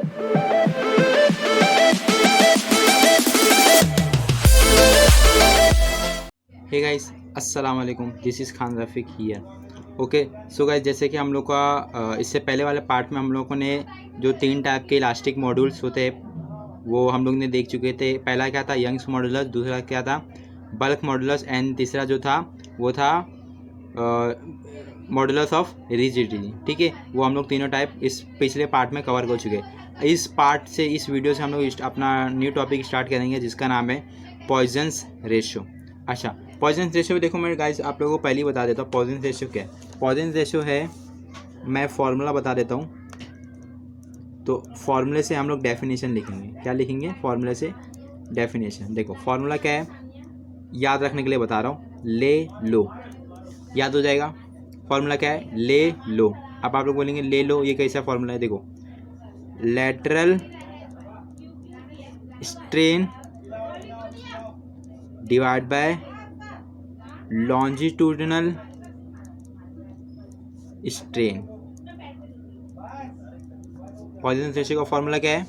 Hey guys, अस्सलाम वालेकुम। This is Khan Rafiq here. Okay, so guys, जैसे कि हम लोग का इससे पहले वाले पार्ट में हम लोगों ने जो 3 टाइप के इलास्टिक मॉड्यूल्स होते हैं वो हम लोग ने देख चुके थे। पहला क्या था, यंग्स मॉड्यूलस, दूसरा क्या था, बल्क मॉड्यूलस, एंड तीसरा जो था वो था मॉड्यूलस ऑफ रिजिडिटी। ठीक है, वो हम लोग तीनों टाइप इस पिछले पार्ट में कवर कर चुके हैं। इस पार्ट से, इस वीडियो से हम लोग अपना न्यू टॉपिक स्टार्ट करेंगे जिसका नाम है पॉइजन्स रेशियो। अच्छा, पॉइजन्स रेशियो देखो मेरे गाइस, आप लोगों को पहले ही बता देता हूँ पॉइजन्स रेशियो क्या है। पॉइजन्स रेशियो है, मैं फॉर्मूला बता देता हूँ। तो फॉर्मूले से हम लोग डेफिनेशन लिखेंगे। क्या लिखेंगे? फॉर्मूले से डेफिनेशन। देखो फॉर्मूला क्या है, याद रखने के लिए बता रहा हूँ, ले लो, याद हो जाएगा। फॉर्मूला क्या है? ले लो। अब आप लोग बोलेंगे ले लो, ये कैसा फॉर्मूला है? देखो, lateral strain divide by longitudinal strain. Poisson's ratio का फॉर्मूला क्या है?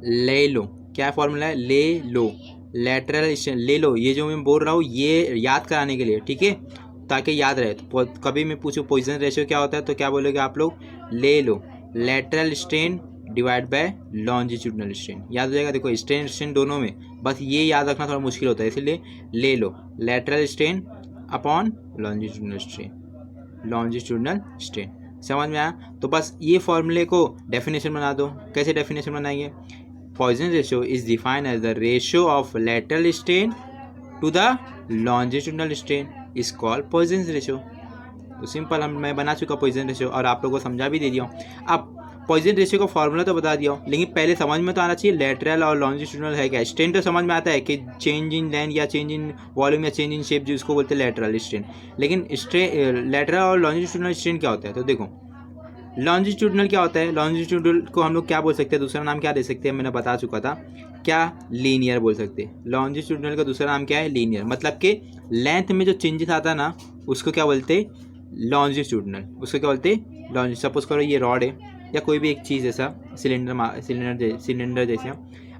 ले लो। क्या फॉर्मूला है? ले लो, लेटरल स्ट्रेन। ले लो, ये जो मैं बोल रहा हूँ ये याद कराने के लिए, ठीक है, ताकि याद रहे। तो कभी मैं पूछूँ पॉइजन रेशियो क्या होता है तो क्या बोलोगे आप लोग? ले लो, lateral strain divide by longitudinal strain. याद हो जाएगा। देखो स्ट्रेन स्ट्रेन दोनों में, बस ये याद रखना थोड़ा मुश्किल होता है, इसलिए ले लो, lateral strain upon longitudinal strain, longitudinal strain. समझ में आया? तो बस ये फॉर्मूले को डेफिनेशन बना दो। कैसे डेफिनेशन बनाएंगे? Poisson ratio is defined as the ratio of lateral strain to the longitudinal strain is called Poisson's ratio। तो सिंपल, मैं बना चुका Poisson रेशियो और आप लोगों को समझा भी दे दिया हूँ। अब Poisson रेशियो का फॉर्मूला तो बता दिया हूँ, लेकिन पहले समझ में तो आना चाहिए लेटरल और लॉन्जिट्यूडिनल है क्या। स्ट्रेन तो समझ में आता है कि चेंज इन लेंथ या चेंज इन वॉल्यूम या चेंज इन शेप, जिसको बोलते हैं लेटरल स्ट्रेन। लेकिन लेटरल और लॉन्जिट्यूडिनल स्ट्रेन क्या होता है? तो देखो, लॉन्जिट्यूडिनल क्या होता है? लॉन्जिट्यूडिनल को हम लोग क्या बोल सकते हैं? दूसरा नाम क्या दे सकते हैं? मैंने बता चुका था, क्या? लीनियर बोल सकते हैं। लॉन्जिट्यूडिनल का दूसरा नाम क्या है? लीनियर। मतलब कि लेंथ में जो चेंजेस आता है ना, उसको क्या बोलते हैं? लॉन्जिट्यूडिनल। उसको क्या बोलते हैं? लॉन्ज। सपोज करो ये रॉड है या कोई भी एक चीज़ ऐसा, सिलेंडर जैसे।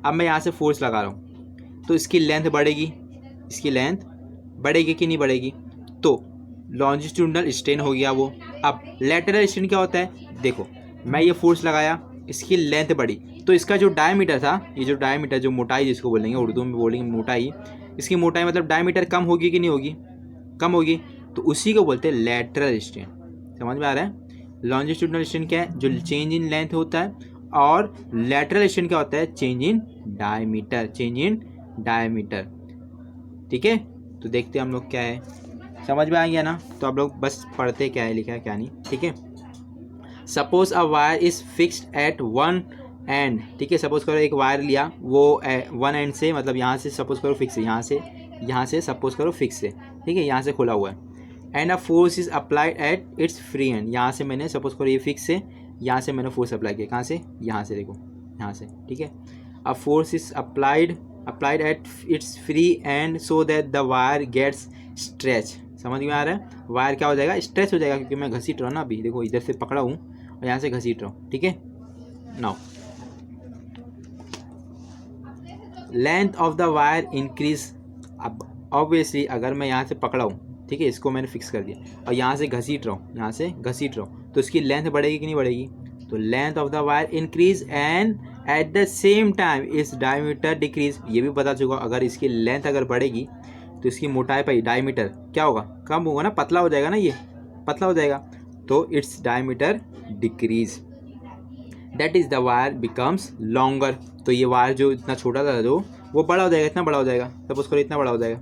अब मैं यहाँ से फोर्स लगा रहा हूँ तो इसकी लेंथ बढ़ेगी, इसकी लेंथ बढ़ेगी कि नहीं बढ़ेगी? तो लॉन्जिट्यूडिनल स्ट्रेन हो गया वो। अब लेटरल स्ट्रेन क्या होता है? देखो, मैं ये फोर्स लगाया, इसकी लेंथ बढ़ी, तो इसका जो डायमीटर था, ये जो डायमीटर, जो मोटाई जिसको बोलेंगे, उर्दू में बोलेंगे मोटाई, इसकी मोटाई मतलब डायमीटर कम होगी कि नहीं होगी? कम होगी। तो उसी को बोलते हैं लेटरल स्ट्रेन। समझ में आ रहा है? लॉन्जिट्यूडिनल स्ट्रेन क्या है? जो चेंज इन लेंथ होता है, और लेटरल स्ट्रेन क्या होता है? Change in diameter, change in diameter. ठीक है, तो देखते हैं हम लोग क्या है। समझ में आ गया ना? तो आप लोग बस पढ़ते क्या है लिखा है क्या नहीं। ठीक है, suppose a wire is fixed at one and. ठीक है, सपोज करो एक वायर लिया, वो वन एंड से, मतलब यहाँ से सपोज करो फिक्स है, यहाँ से सपोज करो फिक्स है, ठीक है, यहाँ से खुला हुआ है। And a force is applied at its free and. यहाँ से मैंने सपोज करो ये फिक्स है, यहाँ से मैंने फोर्स अप्लाई किया, कहाँ से? यहाँ से, देखो यहाँ से। ठीक है, a force is applied at its free end so that the wire gets stretch. समझ में आ रहा है? वायर क्या हो जाएगा? स्ट्रेच हो जाएगा, क्योंकि मैं घसीट रहा हूँ ना। अभी देखो, इधर से पकड़ा हूँ और यहाँ से घसीट रहा हूँ। ठीक है, now length of the wire increase. अब ऑब्वियसली अगर मैं यहाँ से पकड़ा हूँ, ठीक है, इसको मैंने फिक्स कर दिया और यहाँ से घसीट रहा हूँ, यहाँ से घसीट रहा हूँ, तो इसकी लेंथ बढ़ेगी कि नहीं बढ़ेगी? तो length of the wire increase and at the same time इस डायमीटर डिक्रीज। ये भी पता चुका, अगर इसकी लेंथ अगर बढ़ेगी तो इसकी मोटाई पर डायमीटर क्या होगा? कम होगा ना, पतला हो जाएगा ना, ये पतला हो जाएगा, तो its diameter decrease. That is the wire becomes longer. तो ये वायर जो इतना छोटा था, जो वो बड़ा हो जाएगा, इतना बड़ा हो जाएगा, सपोज करो इतना बड़ा हो जाएगा।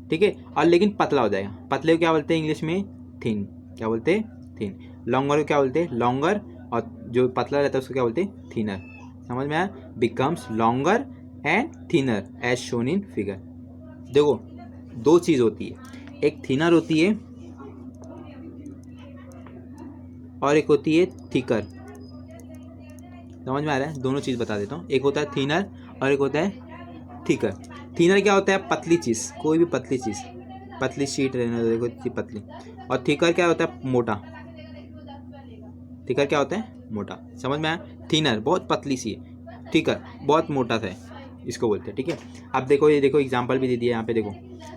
ठीक है, और लेकिन पतला हो जाएगा। पतले को क्या बोलते हैं इंग्लिश में? थिन। क्या बोलते हैं? थिन। लॉन्गर को क्या बोलते हैं? लॉन्गर। और जो पतला रहता है उसको क्या बोलते हैं? थिनर। समझ में आया? Becomes longer and thinner as shown in figure. देखो, दो चीज़ होती है, एक थिनर होती है और एक होती है थिकर। समझ में आ रहा है? दोनों चीज़ बता देता हूँ, एक होता है थिनर और एक होता है थिकर। थिनर क्या होता है? पतली चीज़, कोई भी पतली चीज़, पतली शीट रहने दो, देखो इतनी पतली। और थिकर क्या होता है? मोटा। थिकर क्या होता है? मोटा। समझ में आया? थिनर बहुत पतली सी है, थिकर बहुत मोटा सा है, इसको बोलते हैं। ठीक है, अब देखो ये देखो एग्जांपल भी दे दिया यहाँ पे। देखो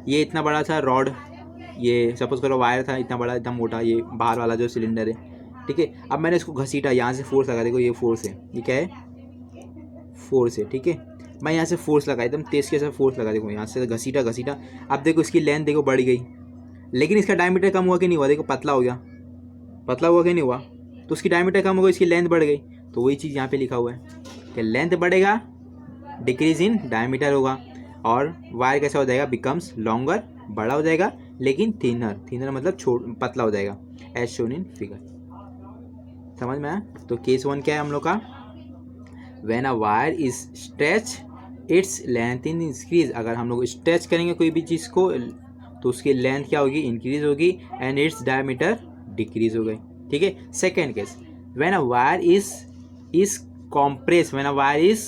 ये इतना बड़ा सा रॉड, ये सपोज करो वायर था इतना बड़ा इतना मोटा, ये बाहर वाला जो सिलेंडर है। ठीक है, अब मैंने इसको घसीटा, यहाँ से फोर्स लगा, देखो ये फोर्स है, ये क्या है? फोर्स है। ठीक है, मैं यहाँ से फोर्स लगा, एकदम तेज के साथ फोर्स लगा, देखो यहाँ से घसीटा घसीटा। अब देखो इसकी लेंथ देखो बढ़ गई, लेकिन इसका डायमीटर कम हुआ कि नहीं हुआ? देखो पतला हो गया, पतला हुआ कि नहीं हुआ? तो उसकी डायमीटर कम हो गई, इसकी लेंथ बढ़ गई। तो वही चीज़ यहाँ पे लिखा हुआ है कि लेंथ बढ़ेगा, डिक्रीज इन डायमीटर होगा, और वायर कैसा हो जाएगा? बिकम्स लॉन्गर, बड़ा हो जाएगा, लेकिन थिनर, थिनर मतलब पतला हो जाएगा, एज शोन इन फिगर। समझ में आया? तो केस 1 क्या है हम लोग का? When a wire is stretch its length in increase. अगर हम लोग स्ट्रेच करेंगे कोई भी चीज़ को तो उसकी लेंथ क्या होगी? इंक्रीज होगी, एंड इट्स डायमीटर डिक्रीज हो गई। ठीक है, second case, when a wire is compress, when a wire is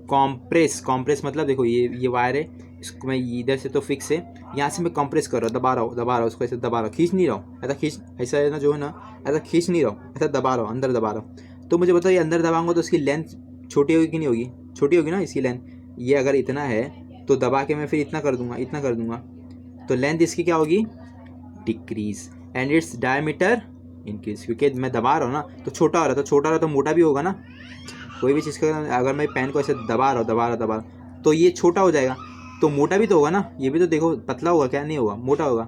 compress, compress मतलब देखो ये वायर है, इसको मैं इधर से तो फिक्स है, यहाँ से मैं कॉम्प्रेस कर रहा हूँ, दबा रहा हूँ उसको, ऐसे दबा रहा हूँ, खींच नहीं रहा हूँ, ऐसा खींच, ऐसा है ना जो है ना, ऐसा खींच नहीं रहा हूँ, ऐसा दबा रहा हूँ, अंदर दबा रहा हूँ। तो मुझे बताओ ये अंदर दबाऊंगा तो इसकी लेंथ छोटी होगी कि नहीं होगी? छोटी होगी ना इसकी लेंथ। ये अगर इतना है तो दबा के मैं फिर इतना कर दूंगा, इतना कर दूंगा, तो लेंथ इसकी क्या होगी? Decrease, and its diameter increase, क्योंकि मैं दबा रहा हूँ ना तो छोटा हो रहा है, तो छोटा हो रहा तो मोटा भी होगा ना। कोई भी चीज़ का अगर मैं पेन को ऐसे दबा रहा हूँ तो ये छोटा हो जाएगा, तो मोटा भी तो होगा ना। ये भी तो देखो पतला होगा, क्या नहीं होगा? मोटा होगा।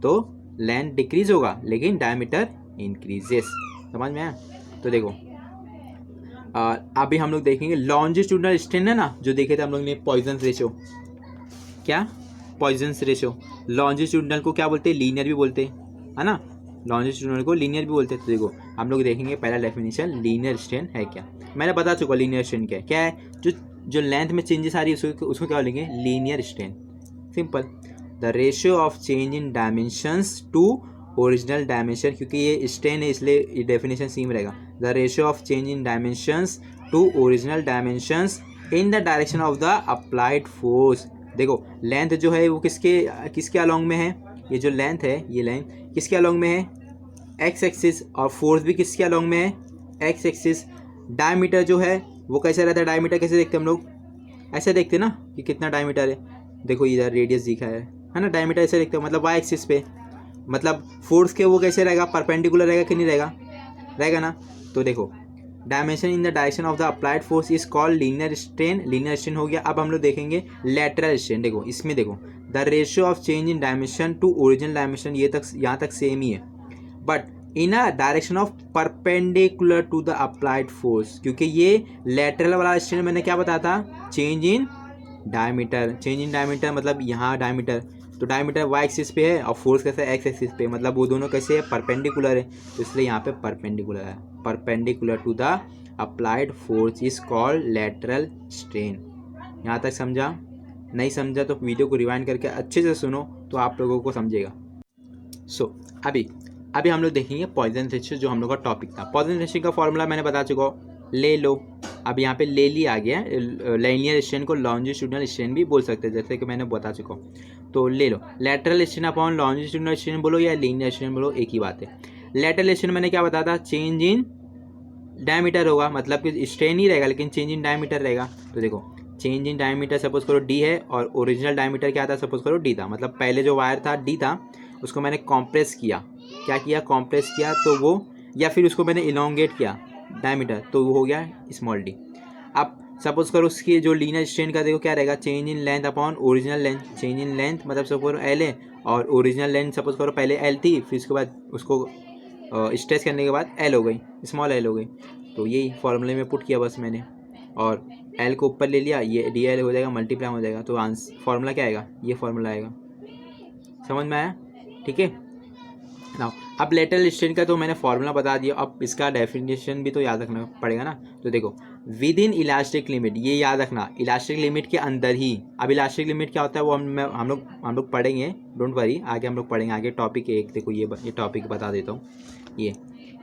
तो लेंथ डिक्रीज होगा, लेकिन डायमीटर इंक्रीजेस। समझ में आया? तो देखो अभी हम लोग देखेंगे लॉन्जिट्यूडनल स्ट्रेन है ना, जो देखे थे हम लोग ने, पॉइजन्स रेशियो। क्या? Poisson's ratio. लॉन्जिट्यूडनल को क्या बोलते हैं? लीनियर भी बोलते हैं, है ना। लॉन्जिट्यूडनल को लीनियर भी बोलते हैं। तो देखो हम लोग देखेंगे पहला डेफिनेशन, लीनियर स्ट्रेन है क्या। मैंने बता चुका लीनियर स्ट्रेन क्या है। क्या है? जो लेंथ में चेंजेस आ रही है उसको क्या बोलेंगे? Linear strain. Simple, the ratio of change in dimensions to original dimension, क्योंकि ये स्ट्रेन है इसलिए ये डेफिनेशन सेम रहेगा। The ratio of change in dimensions to original dimensions in the direction of the applied force. देखो length जो है वो किसके अलोंग में है? ये जो लेंथ है, ये लेंथ किसके अलोंग में है? एक्स एक्सिस, और फोर्स भी किसके अलोंग में है? X axis. डायमीटर जो है वो कैसे रहता है? डायमीटर कैसे देखते हैं हम लोग? ऐसे देखते हैं ना कि कितना डायमीटर है। देखो इधर रेडियस दिखा है ना, डायमीटर ऐसे देखते हैं, मतलब वाई एक्सिस पे। मतलब फोर्स के वो कैसे रहेगा? परपेंडिकुलर रहेगा कि नहीं रहेगा? रहेगा ना। तो देखो dimension in the direction of the applied force is called linear strain. Linear strain हो गया। अब हम लोग देखेंगे लैटरल स्ट्रेन। देखो इसमें देखो the ratio of change in dimension to original dimension, ये तक यहाँ तक सेम ही है, but in a direction of perpendicular to the applied force. क्योंकि ये लैटरल वाला स्ट्रेन मैंने क्या बताया था? Change in diameter. Change in diameter मतलब यहाँ डायमीटर, तो डायमीटर वाई एक्सिस पे है और फोर्स कैसे? एक्स एक्सिस पे, मतलब वो दोनों कैसे है? परपेंडिकुलर है, तो इसलिए यहाँ पे परपेंडिकुलर है। Perpendicular to the applied force is called lateral strain. यहाँ तक समझा? नहीं समझा तो वीडियो को रिवाइंड करके अच्छे से सुनो तो आप लोगों को समझेगा। अभी हम लोग देखेंगे पॉइजन रेशियो, जो हम लोग का टॉपिक था। पॉइजन रेशियो का फॉर्मूला मैंने बता चुका हूँ, ले लो। अब यहाँ पे ले ली आ गया। लीनियर स्ट्रेन को लॉन्जिट्यूडनल स्ट्रेन भी बोल सकते हैं, जैसे कि मैंने बता चुका हूँ। तो ले लो, lateral strain upon longitudinal strain बोलो या लीनियर स्ट्रेन बोलो, एक ही बात है। लैटरल स्ट्रेन मैंने क्या बताया था? चेंज इन डायमीटर होगा, मतलब कि स्ट्रेन ही रहेगा लेकिन चेंज इन डायमीटर रहेगा। तो देखो चेंज इन डायमीटर सपोज करो डी है, और ओरिजिनल डायमीटर क्या था? सपोज करो डी था, मतलब पहले जो वायर था डी था, उसको मैंने कॉम्प्रेस किया। क्या किया? कॉम्प्रेस किया, तो वो, या फिर उसको मैंने इलोंगेट किया डायमीटर, तो वो हो गया स्मॉल डी। अब सपोज करो उसकी जो लीनियर स्ट्रेन का देखो क्या रहेगा? Change in length upon original length. Change in length मतलब सपोज करो एल है, और ओरिजिनल लेंथ सपोज करो पहले एल थी, फिर उसके बाद उसको स्ट्रेच करने के बाद एल हो गई, स्मॉल एल हो गई। तो यही फॉर्मूले में पुट किया बस मैंने, और एल को ऊपर ले लिया, ये डी एल हो जाएगा, मल्टीप्लाई हो जाएगा, तो आंसर फॉर्मूला क्या आएगा? ये फॉर्मूला आएगा। समझ में आया? ठीक है ना। अब लैटरल स्ट्रेन का तो मैंने फॉर्मूला बता दिया, अब इसका डेफिनेशन भी तो याद रखना पड़ेगा ना। तो देखो विद इन इलास्टिक लिमिट, ये याद रखना, इलास्टिक लिमिट के अंदर ही। अब इलास्टिक लिमिट क्या होता है वो हम लोग पढ़ेंगे, डोंट वरी, आगे हम लोग पढ़ेंगे। आगे टॉपिक एक देखो, ये टॉपिक बता देता हूँ, ये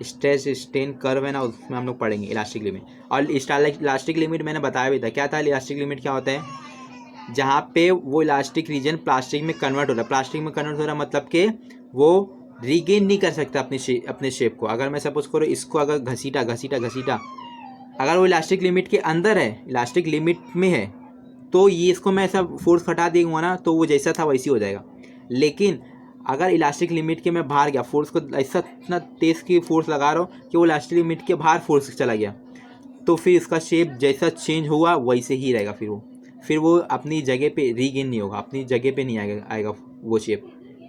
स्ट्रेस स्ट्रेन कर्व है ना, उसमें हम लोग पढ़ेंगे इलास्टिक लिमिट। और इलास्टिक लिमिट मैंने बताया भी था, क्या था इलास्टिक लिमिट? क्या होता है? जहाँ पे वो इलास्टिक रीजन प्लास्टिक में कन्वर्ट हो रहा है। प्लास्टिक में कन्वर्ट हो रहा है मतलब कि वो रीगेन नहीं कर सकता अपने शेप को। अगर मैं सपोज करो इसको अगर घसीटा घसीटा घसीटा, अगर वो इलास्टिक लिमिट के अंदर है, इलास्टिक लिमिट में है, तो ये इसको मैं ऐसा फोर्स हटा दूंगा ना तो वो जैसा था वैसी हो जाएगा। लेकिन अगर इलास्टिक लिमिट के मैं बाहर गया, फोर्स को ऐसा इतना तेज की फोर्स लगा रहा हूँ कि वो इलास्टिक लिमिट के बाहर फोर्स चला गया, तो फिर इसका शेप जैसा चेंज हुआ वैसे ही रहेगा। फिर वो अपनी जगह पे रीगेन नहीं होगा, अपनी जगह पे नहीं आएगा वो शेप।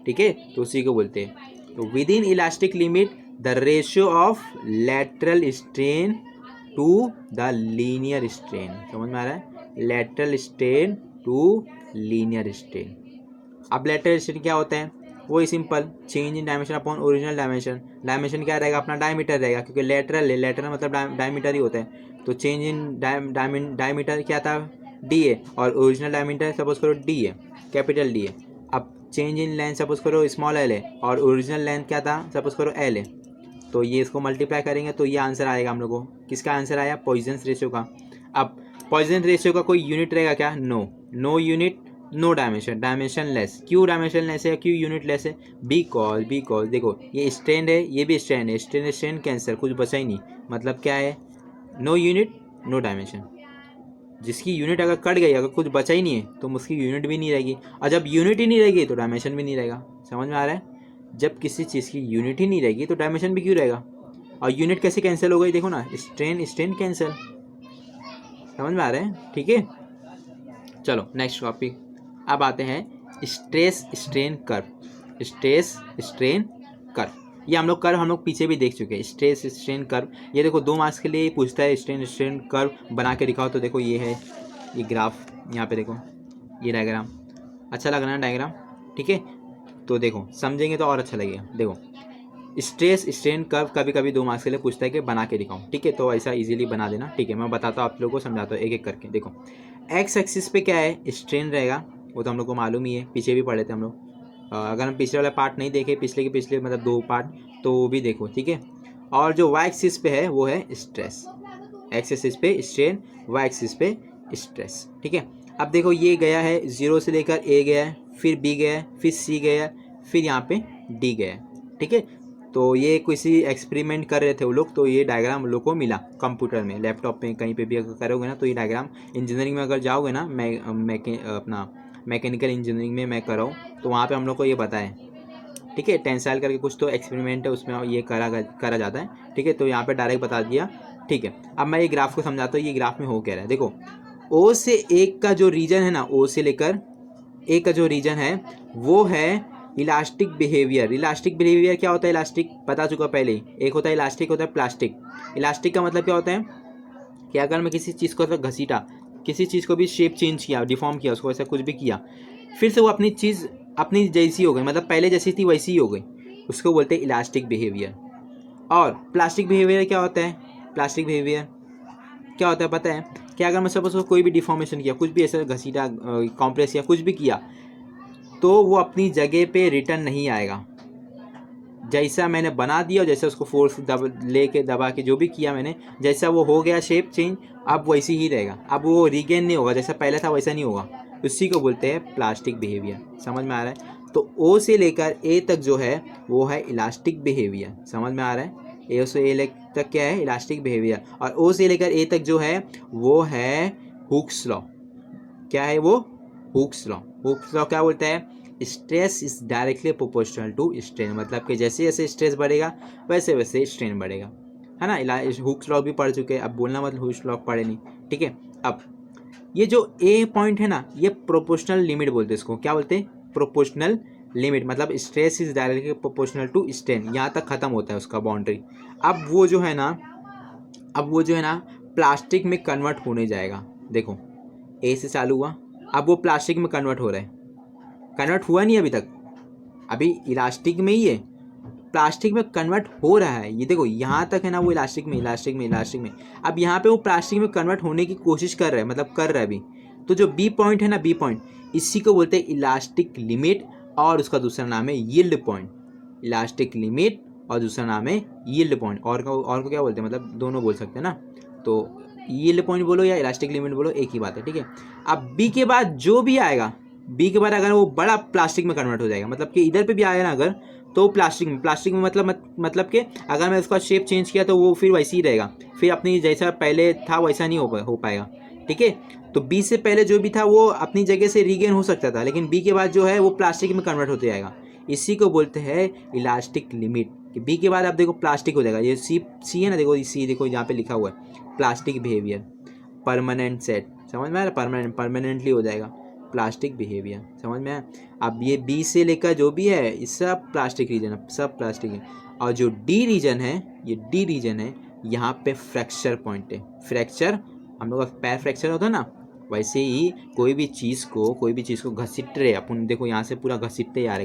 ठीक है, तो उसी को बोलते हैं। तो within elastic limit the ratio of lateral strain to the linear strain, समझ में आ रहा है? Lateral strain to linear strain. अब लैटरल स्ट्रेन क्या होता है? वही simple, change in dimension upon original dimension. Dimension क्या रहेगा? अपना डायमीटर रहेगा, क्योंकि लैटरल है, लैटरल मतलब डायमीटर ही होता है। तो चेंज इन डायमीटर क्या था? डी है, और ओरिजिनल डायमीटर सपोज करो डी है, कैपिटल डी है। अब चेंज इन लेंथ सपोज करो स्मॉल एल है, और ओरिजिनल लेंथ क्या था? सपोज करो एल है। तो ये इसको मल्टीप्लाई करेंगे तो ये आंसर आएगा हम लोग को। किसका आंसर आया? पॉइजन्स रेशियो का। अब पॉइजन रेशियो का कोई यूनिट रहेगा क्या? No unit, no dimension, dimensionless. क्यों डायमेंशन लेस है, क्यों यूनिट लेस है? बिकॉज देखो ये स्ट्रेंड है, ये भी स्ट्रेंड है, स्ट्रेंड कैंसर, कुछ बचा ही नहीं। मतलब क्या है? No unit no dimension. जिसकी यूनिट अगर कट गई, अगर कुछ बचा ही नहीं है, तो उसकी यूनिट भी नहीं रहेगी, और जब यूनिट ही नहीं रहेगी तो डायमेंशन भी नहीं रहेगा। समझ में आ रहा है? जब किसी चीज़ की यूनिट ही नहीं रहेगी तो डायमेंशन भी क्यों रहेगा? और यूनिट कैसे कैंसिल हो गई? देखो ना, स्ट्रेन कैंसिल। समझ में आ रहा है? ठीक है, चलो नेक्स्ट टॉपिक। अब आते हैं stress strain curve. Stress strain curve, ये हम लोग पीछे भी देख चुके हैं। स्ट्रेस स्ट्रेन कर्व, ये देखो 2 मार्क्स के लिए पूछता है स्ट्रेन स्ट्रेन कर्व बना के दिखाओ। तो देखो ये है, ये ग्राफ, यहाँ पे देखो ये डायग्राम। अच्छा लग रहा है डायग्राम? ठीक है, तो देखो समझेंगे तो और अच्छा लगेगा। देखो स्ट्रेस स्ट्रेन कर्व कभी कभी 2 मार्क्स के लिए पूछता है कि बना के दिखाऊं। ठीक है, तो ऐसा इजीली बना देना। ठीक है, मैं बताता हूँ आप लोगों को, समझाता हूँ एक एक करके। देखो एक्स एक्सिस पे क्या है? स्ट्रेन रहेगा, वो तो हम लोग को मालूम ही है, पीछे भी पढ़े थे हम लोग। अगर हम पिछले वाला पार्ट नहीं देखे, पिछले के पिछले मतलब 2 पार्ट, तो वो भी देखो। ठीक है, और जो वाई एक्सिस पे है वो है स्ट्रेस। एक्स एक्सिस पे स्ट्रेन, वाई एक्सिस पे स्ट्रेस। ठीक है, अब देखो ये गया है 0 से लेकर ए गया है, फिर बी गया है, फिर सी गया है, फिर यहाँ पे डी गया है। ठीक है, तो ये किसी एक्सपेरिमेंट कर रहे थे वो लोग, तो ये डायग्राम लोग को मिला कंप्यूटर में, लैपटॉप में, कहीं पे भी अगर करोगे ना तो ये डायग्राम, इंजीनियरिंग में अगर जाओगे ना, अपना मैकेनिकल इंजीनियरिंग में मैं कर रहा हूँ, तो वहाँ पे हम लोग को ये पता है। ठीक है, टेंसाइल करके कुछ तो एक्सपेरिमेंट है, उसमें ये करा जाता है। ठीक है, तो यहाँ पे डायरेक्ट बता दिया। ठीक है, अब मैं ये ग्राफ को समझाता हूँ, ये ग्राफ में हो क्या रहा है। देखो ओ से एक का जो रीजन है ना, ओ से लेकर एक का जो रीजन है वो है इलास्टिक बिहेवियर। इलास्टिक बिहेवियर क्या होता है? इलास्टिक बता चुका पहले ही। एक होता है इलास्टिक, होता है प्लास्टिक। इलास्टिक का मतलब क्या होता है कि अगर मैं किसी चीज़ को ऐसा घसीटा, किसी चीज़ को भी शेप चेंज किया, डिफॉर्म किया, उसको ऐसा कुछ भी किया, फिर से वो अपनी चीज़ अपनी जैसी हो गई, मतलब पहले जैसी थी वैसी ही हो गई, उसको बोलते हैं इलास्टिक बिहेवियर। और प्लास्टिक बिहेवियर क्या होता है? प्लास्टिक बिहेवियर क्या होता है पता है? कि अगर मैं सपोज कोई भी डिफॉर्मेशन किया, कुछ भी ऐसा घसीटा, कॉम्प्रेस किया, कुछ भी किया, तो वो अपनी जगह पे रिटर्न नहीं आएगा। जैसा मैंने बना दिया, जैसे उसको फोर्स लेके दबा के जो भी किया मैंने, जैसा वो हो गया शेप चेंज, अब वैसी ही रहेगा। अब वो रीगेन नहीं होगा, जैसा पहले था वैसा नहीं होगा। उसी को बोलते हैं प्लास्टिक बिहेवियर। समझ में आ रहा है? तो ओ से लेकर ए तक जो है वो है इलास्टिक बिहेवियर। समझ में आ रहा है? ए से ए तक क्या है? Elastic behaviour. और ओ से लेकर ए तक जो है वो है हुक्स लॉ। क्या है वो? Hooke's law. हुक्स लॉ क्या बोलता है? Stress is directly proportional to strain. मतलब कि जैसे जैसे स्ट्रेस बढ़ेगा वैसे वैसे स्ट्रेन बढ़ेगा, है ना? हुक्स लॉ भी पढ़ चुके हैं, अब बोलना मतलब हुक्स लॉ पढ़े नहीं। ठीक है, अब ये जो ए पॉइंट है ना, ये प्रोपोर्शनल लिमिट बोलते हैं इसको। क्या बोलते हैं? Proportional limit. मतलब stress is directly proportional to strain, यहाँ तक खत्म होता है उसका बाउंड्री। अब वो जो है ना प्लास्टिक में कन्वर्ट होने जाएगा। देखो ए से चालू हुआ, अब वो प्लास्टिक में कन्वर्ट हो रहा है। कन्वर्ट हुआ नहीं अभी तक, अभी इलास्टिक में ही है, प्लास्टिक में कन्वर्ट हो रहा है। ये देखो यहाँ तक है ना, वो इलास्टिक में। अब यहाँ पे वो प्लास्टिक में कन्वर्ट होने की कोशिश कर रहा है, मतलब कर रहा है अभी। तो जो बी पॉइंट है ना, बी पॉइंट, इसी को बोलते हैं इलास्टिक लिमिट, और उसका दूसरा नाम है यील्ड पॉइंट। इलास्टिक लिमिट और दूसरा नाम है यील्ड पॉइंट। और को क्या बोलते हैं? मतलब दोनों बोल सकते हैं ना, तो यील्ड पॉइंट बोलो या इलास्टिक लिमिट बोलो, एक ही बात है। ठीक है, अब बी के बाद जो भी आएगा, बी के बाद अगर वो बड़ा प्लास्टिक में कन्वर्ट हो जाएगा, मतलब कि इधर पे भी आया ना अगर, तो प्लास्टिक में मतलब कि अगर मैं उसका शेप चेंज किया तो वो फिर वैसे ही रहेगा, फिर अपनी जैसा पहले था वैसा नहीं हो पाएगा, ठीक है। तो बी से पहले जो भी था वो अपनी जगह से रीगेन हो सकता था, लेकिन बी के बाद जो है वो प्लास्टिक में कन्वर्ट होते जाएगा। इसी को बोलते हैं इलास्टिक लिमिट। कि बी के बाद आप देखो प्लास्टिक हो जाएगा, ये सी है ना, देखो सी, देखो यहाँ पे लिखा हुआ है प्लास्टिक बिहेवियर, परमानेंट सेट, समझ में आ रहा है, परमानेंटली हो जाएगा प्लास्टिक बिहेवियर, समझ में आया। अब ये बी से लेकर जो भी है ये सब प्लास्टिक रीजन है, सब प्लास्टिक है। और जो डी रीजन है, ये डी रीजन है, यहाँ पे फ्रैक्चर पॉइंट है। फ्रैक्चर, हम लोग का पैर फ्रैक्चर होता है ना, वैसे ही कोई भी चीज़ को घसीट रहे अपन, देखो यहाँ से पूरा घसीटते आ रहे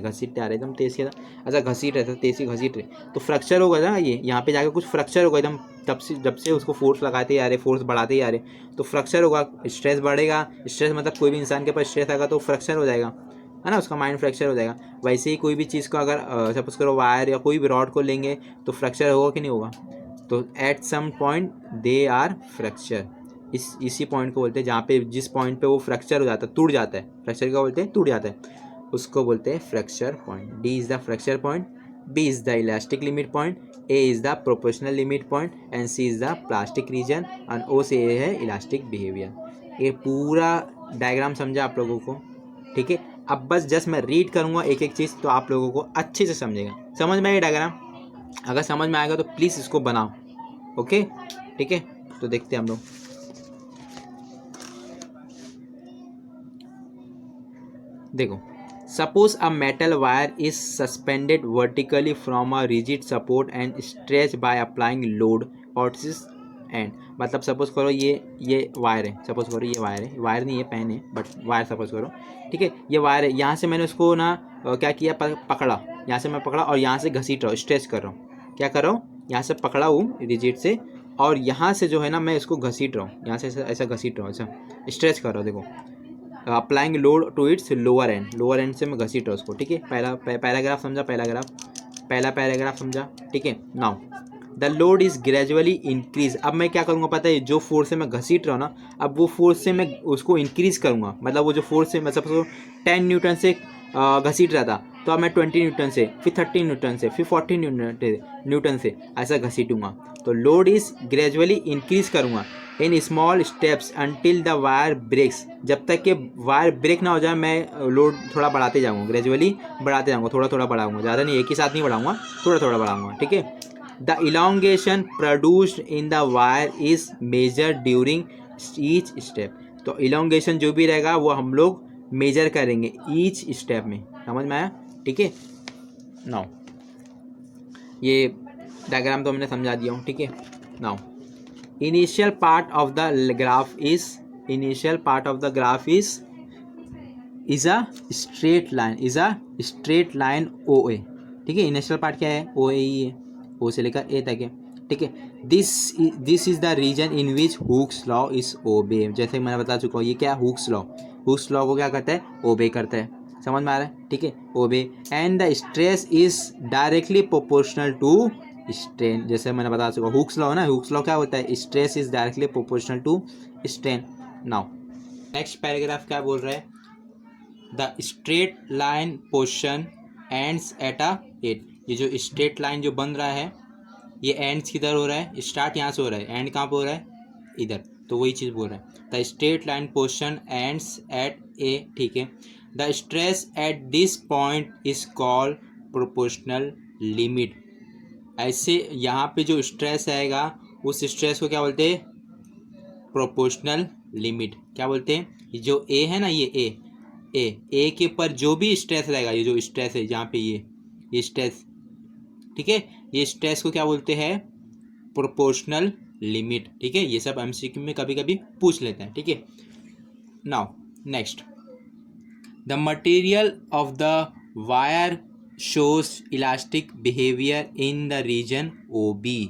एकदम तेज के, अच्छा घसीट रहे, तेज से घसीट रहे तो फ्रैक्चर होगा ना, ये यहाँ पे जाकर कुछ फ्रैक्चर होगा एकदम, जब से उसको फोर्स लगाते आ रहे, फोर्स बढ़ाते आ रहे, तो फ्रैक्चर होगा, स्ट्रेस बढ़ेगा। स्ट्रेस मतलब कोई भी इंसान के पास स्ट्रेस आएगा तो फ्रैक्चर हो जाएगा, है ना, उसका माइंड फ्रैक्चर हो जाएगा। वैसे ही कोई भी चीज़ को अगर सपोज करो वायर या कोई भी रॉड को लेंगे तो फ्रैक्चर होगा कि नहीं होगा, तो at some point they are fracture. इसी पॉइंट को बोलते हैं, जहाँ पे जिस पॉइंट पे वो फ्रैक्चर हो जाता है, टूट जाता है, फ्रैक्चर क्या बोलते हैं, टूट जाता है, उसको बोलते हैं fracture point. D is the fracture point, B is the elastic limit point, A is the proportional limit point and C is the plastic region and O से ए है इलास्टिक बिहेवियर। ये पूरा डायग्राम समझा आप लोगों को, ठीक है। अब बस जस्ट मैं रीड करूँगा एक एक चीज़ तो आप लोगों को अच्छे से समझेगा, समझ में आएगा डायग्राम। अगर समझ में आएगा तो प्लीज़ इसको बनाओ, ओके, ठीक है। तो देखते हैं हम लोग, देखो, suppose a metal wire is suspended vertically from a rigid support and stretch by applying load और एंड, मतलब सपोज करो ये वायर है, सपोज करो ये वायर है, वायर नहीं है, पेन है, बट वायर सपोज करो, ठीक है, ये वायर है, यहाँ से मैंने उसको ना क्या किया, पकड़ा, यहाँ से मैं पकड़ा और यहाँ से घसीट रहा हूँ, स्ट्रेच कर रहा हूँ, क्या कर रहा हूँ, यहाँ से पकड़ा हूँ रिजिड से और यहाँ से जो है ना मैं इसको घसीट रहा हूँ, यहाँ से ऐसा घसीट रहा हूँ, ऐसा स्ट्रेच कर रहा हूँ, देखो applying load to its lower end से मैं घसीट रहा हूँ उसको, ठीक है। पैराग्राफ समझा, पहला पैराग्राफ समझा, ठीक है। Now the load is gradually increase, अब मैं क्या करूँगा पता है, जो फोर्स से मैं घसीट रहा हूँ ना, अब वो फोर्स से मैं उसको इंक्रीज करूँगा, मतलब वो जो फोर्स से मैं सपोज 10 न्यूटन से घसीट रहा था तो अब मैं 20 न्यूटन से, फिर 13 न्यूटन से, फिर 14 न्यूटन से ऐसा घसीटूंगा। तो लोड इज ग्रेजुअली इंक्रीज करूँगा in small steps until the wire breaks, जब तक कि वायर ब्रेक ना हो जाए मैं लोड थोड़ा बढ़ाते जाऊँगा, ग्रेजुअली बढ़ाते जाऊँगा, थोड़ा थोड़ा बढ़ाऊँगा, ज़्यादा नहीं, एक ही साथ नहीं बढ़ाऊँगा, थोड़ा थोड़ा बढ़ाऊँगा, ठीक है। The elongation produced in the wire is measure during each step, तो इलांगेशन जो भी रहेगा वो हम लोग मेजर करेंगे ईच स्टेप में, समझ में आया, ठीक है। नाउ ये डायग्राम तो हमने समझा दिया हूँ, ठीक है। Now initial part of the graph is a straight line O A, ठीक है। इनिशियल पार्ट क्या है, ओ ए ही है, ओ से लेकर ए तक है, ठीक है। This is the region in which Hooke's law is obey, जैसे मैंने बता चुका हूँ, ये क्या है, हुक्स लॉ को क्या करता है, ओबे करता है, समझ में आ रहा है, ठीक है, obey. And the stress is directly proportional to strain, जैसे मैंने बता चुका, हुक्स लॉ ना, हुक्स लॉ क्या होता है, stress is directly proportional to strain. Now next paragraph क्या बोल रहा है, the straight line portion ends at a at, ये जो स्ट्रेट लाइन जो बन रहा है ये एंड्स किधर हो रहा है, स्टार्ट यहाँ से हो रहा है, एंड कहाँ पे हो रहा है, इधर, तो वही चीज़ बोल रहा है, the straight line portion ends at A, ठीक है। The stress at this point is called proportional limit, ऐसे यहाँ पे जो स्ट्रेस आएगा उस स्ट्रेस को क्या बोलते हैं, प्रोपोर्शनल लिमिट, क्या बोलते हैं, ये जो ए है ना, ये ए के ऊपर जो भी स्ट्रेस रहेगा, ये जो स्ट्रेस है जहाँ पे ये स्ट्रेस, ठीक है, ये स्ट्रेस को क्या बोलते हैं, प्रोपोर्शनल लिमिट, ठीक है। ये सब एमसीक्यू में कभी कभी पूछ लेते हैं, ठीक है। Now next, the material of the wire shows elastic behaviour in the region O B,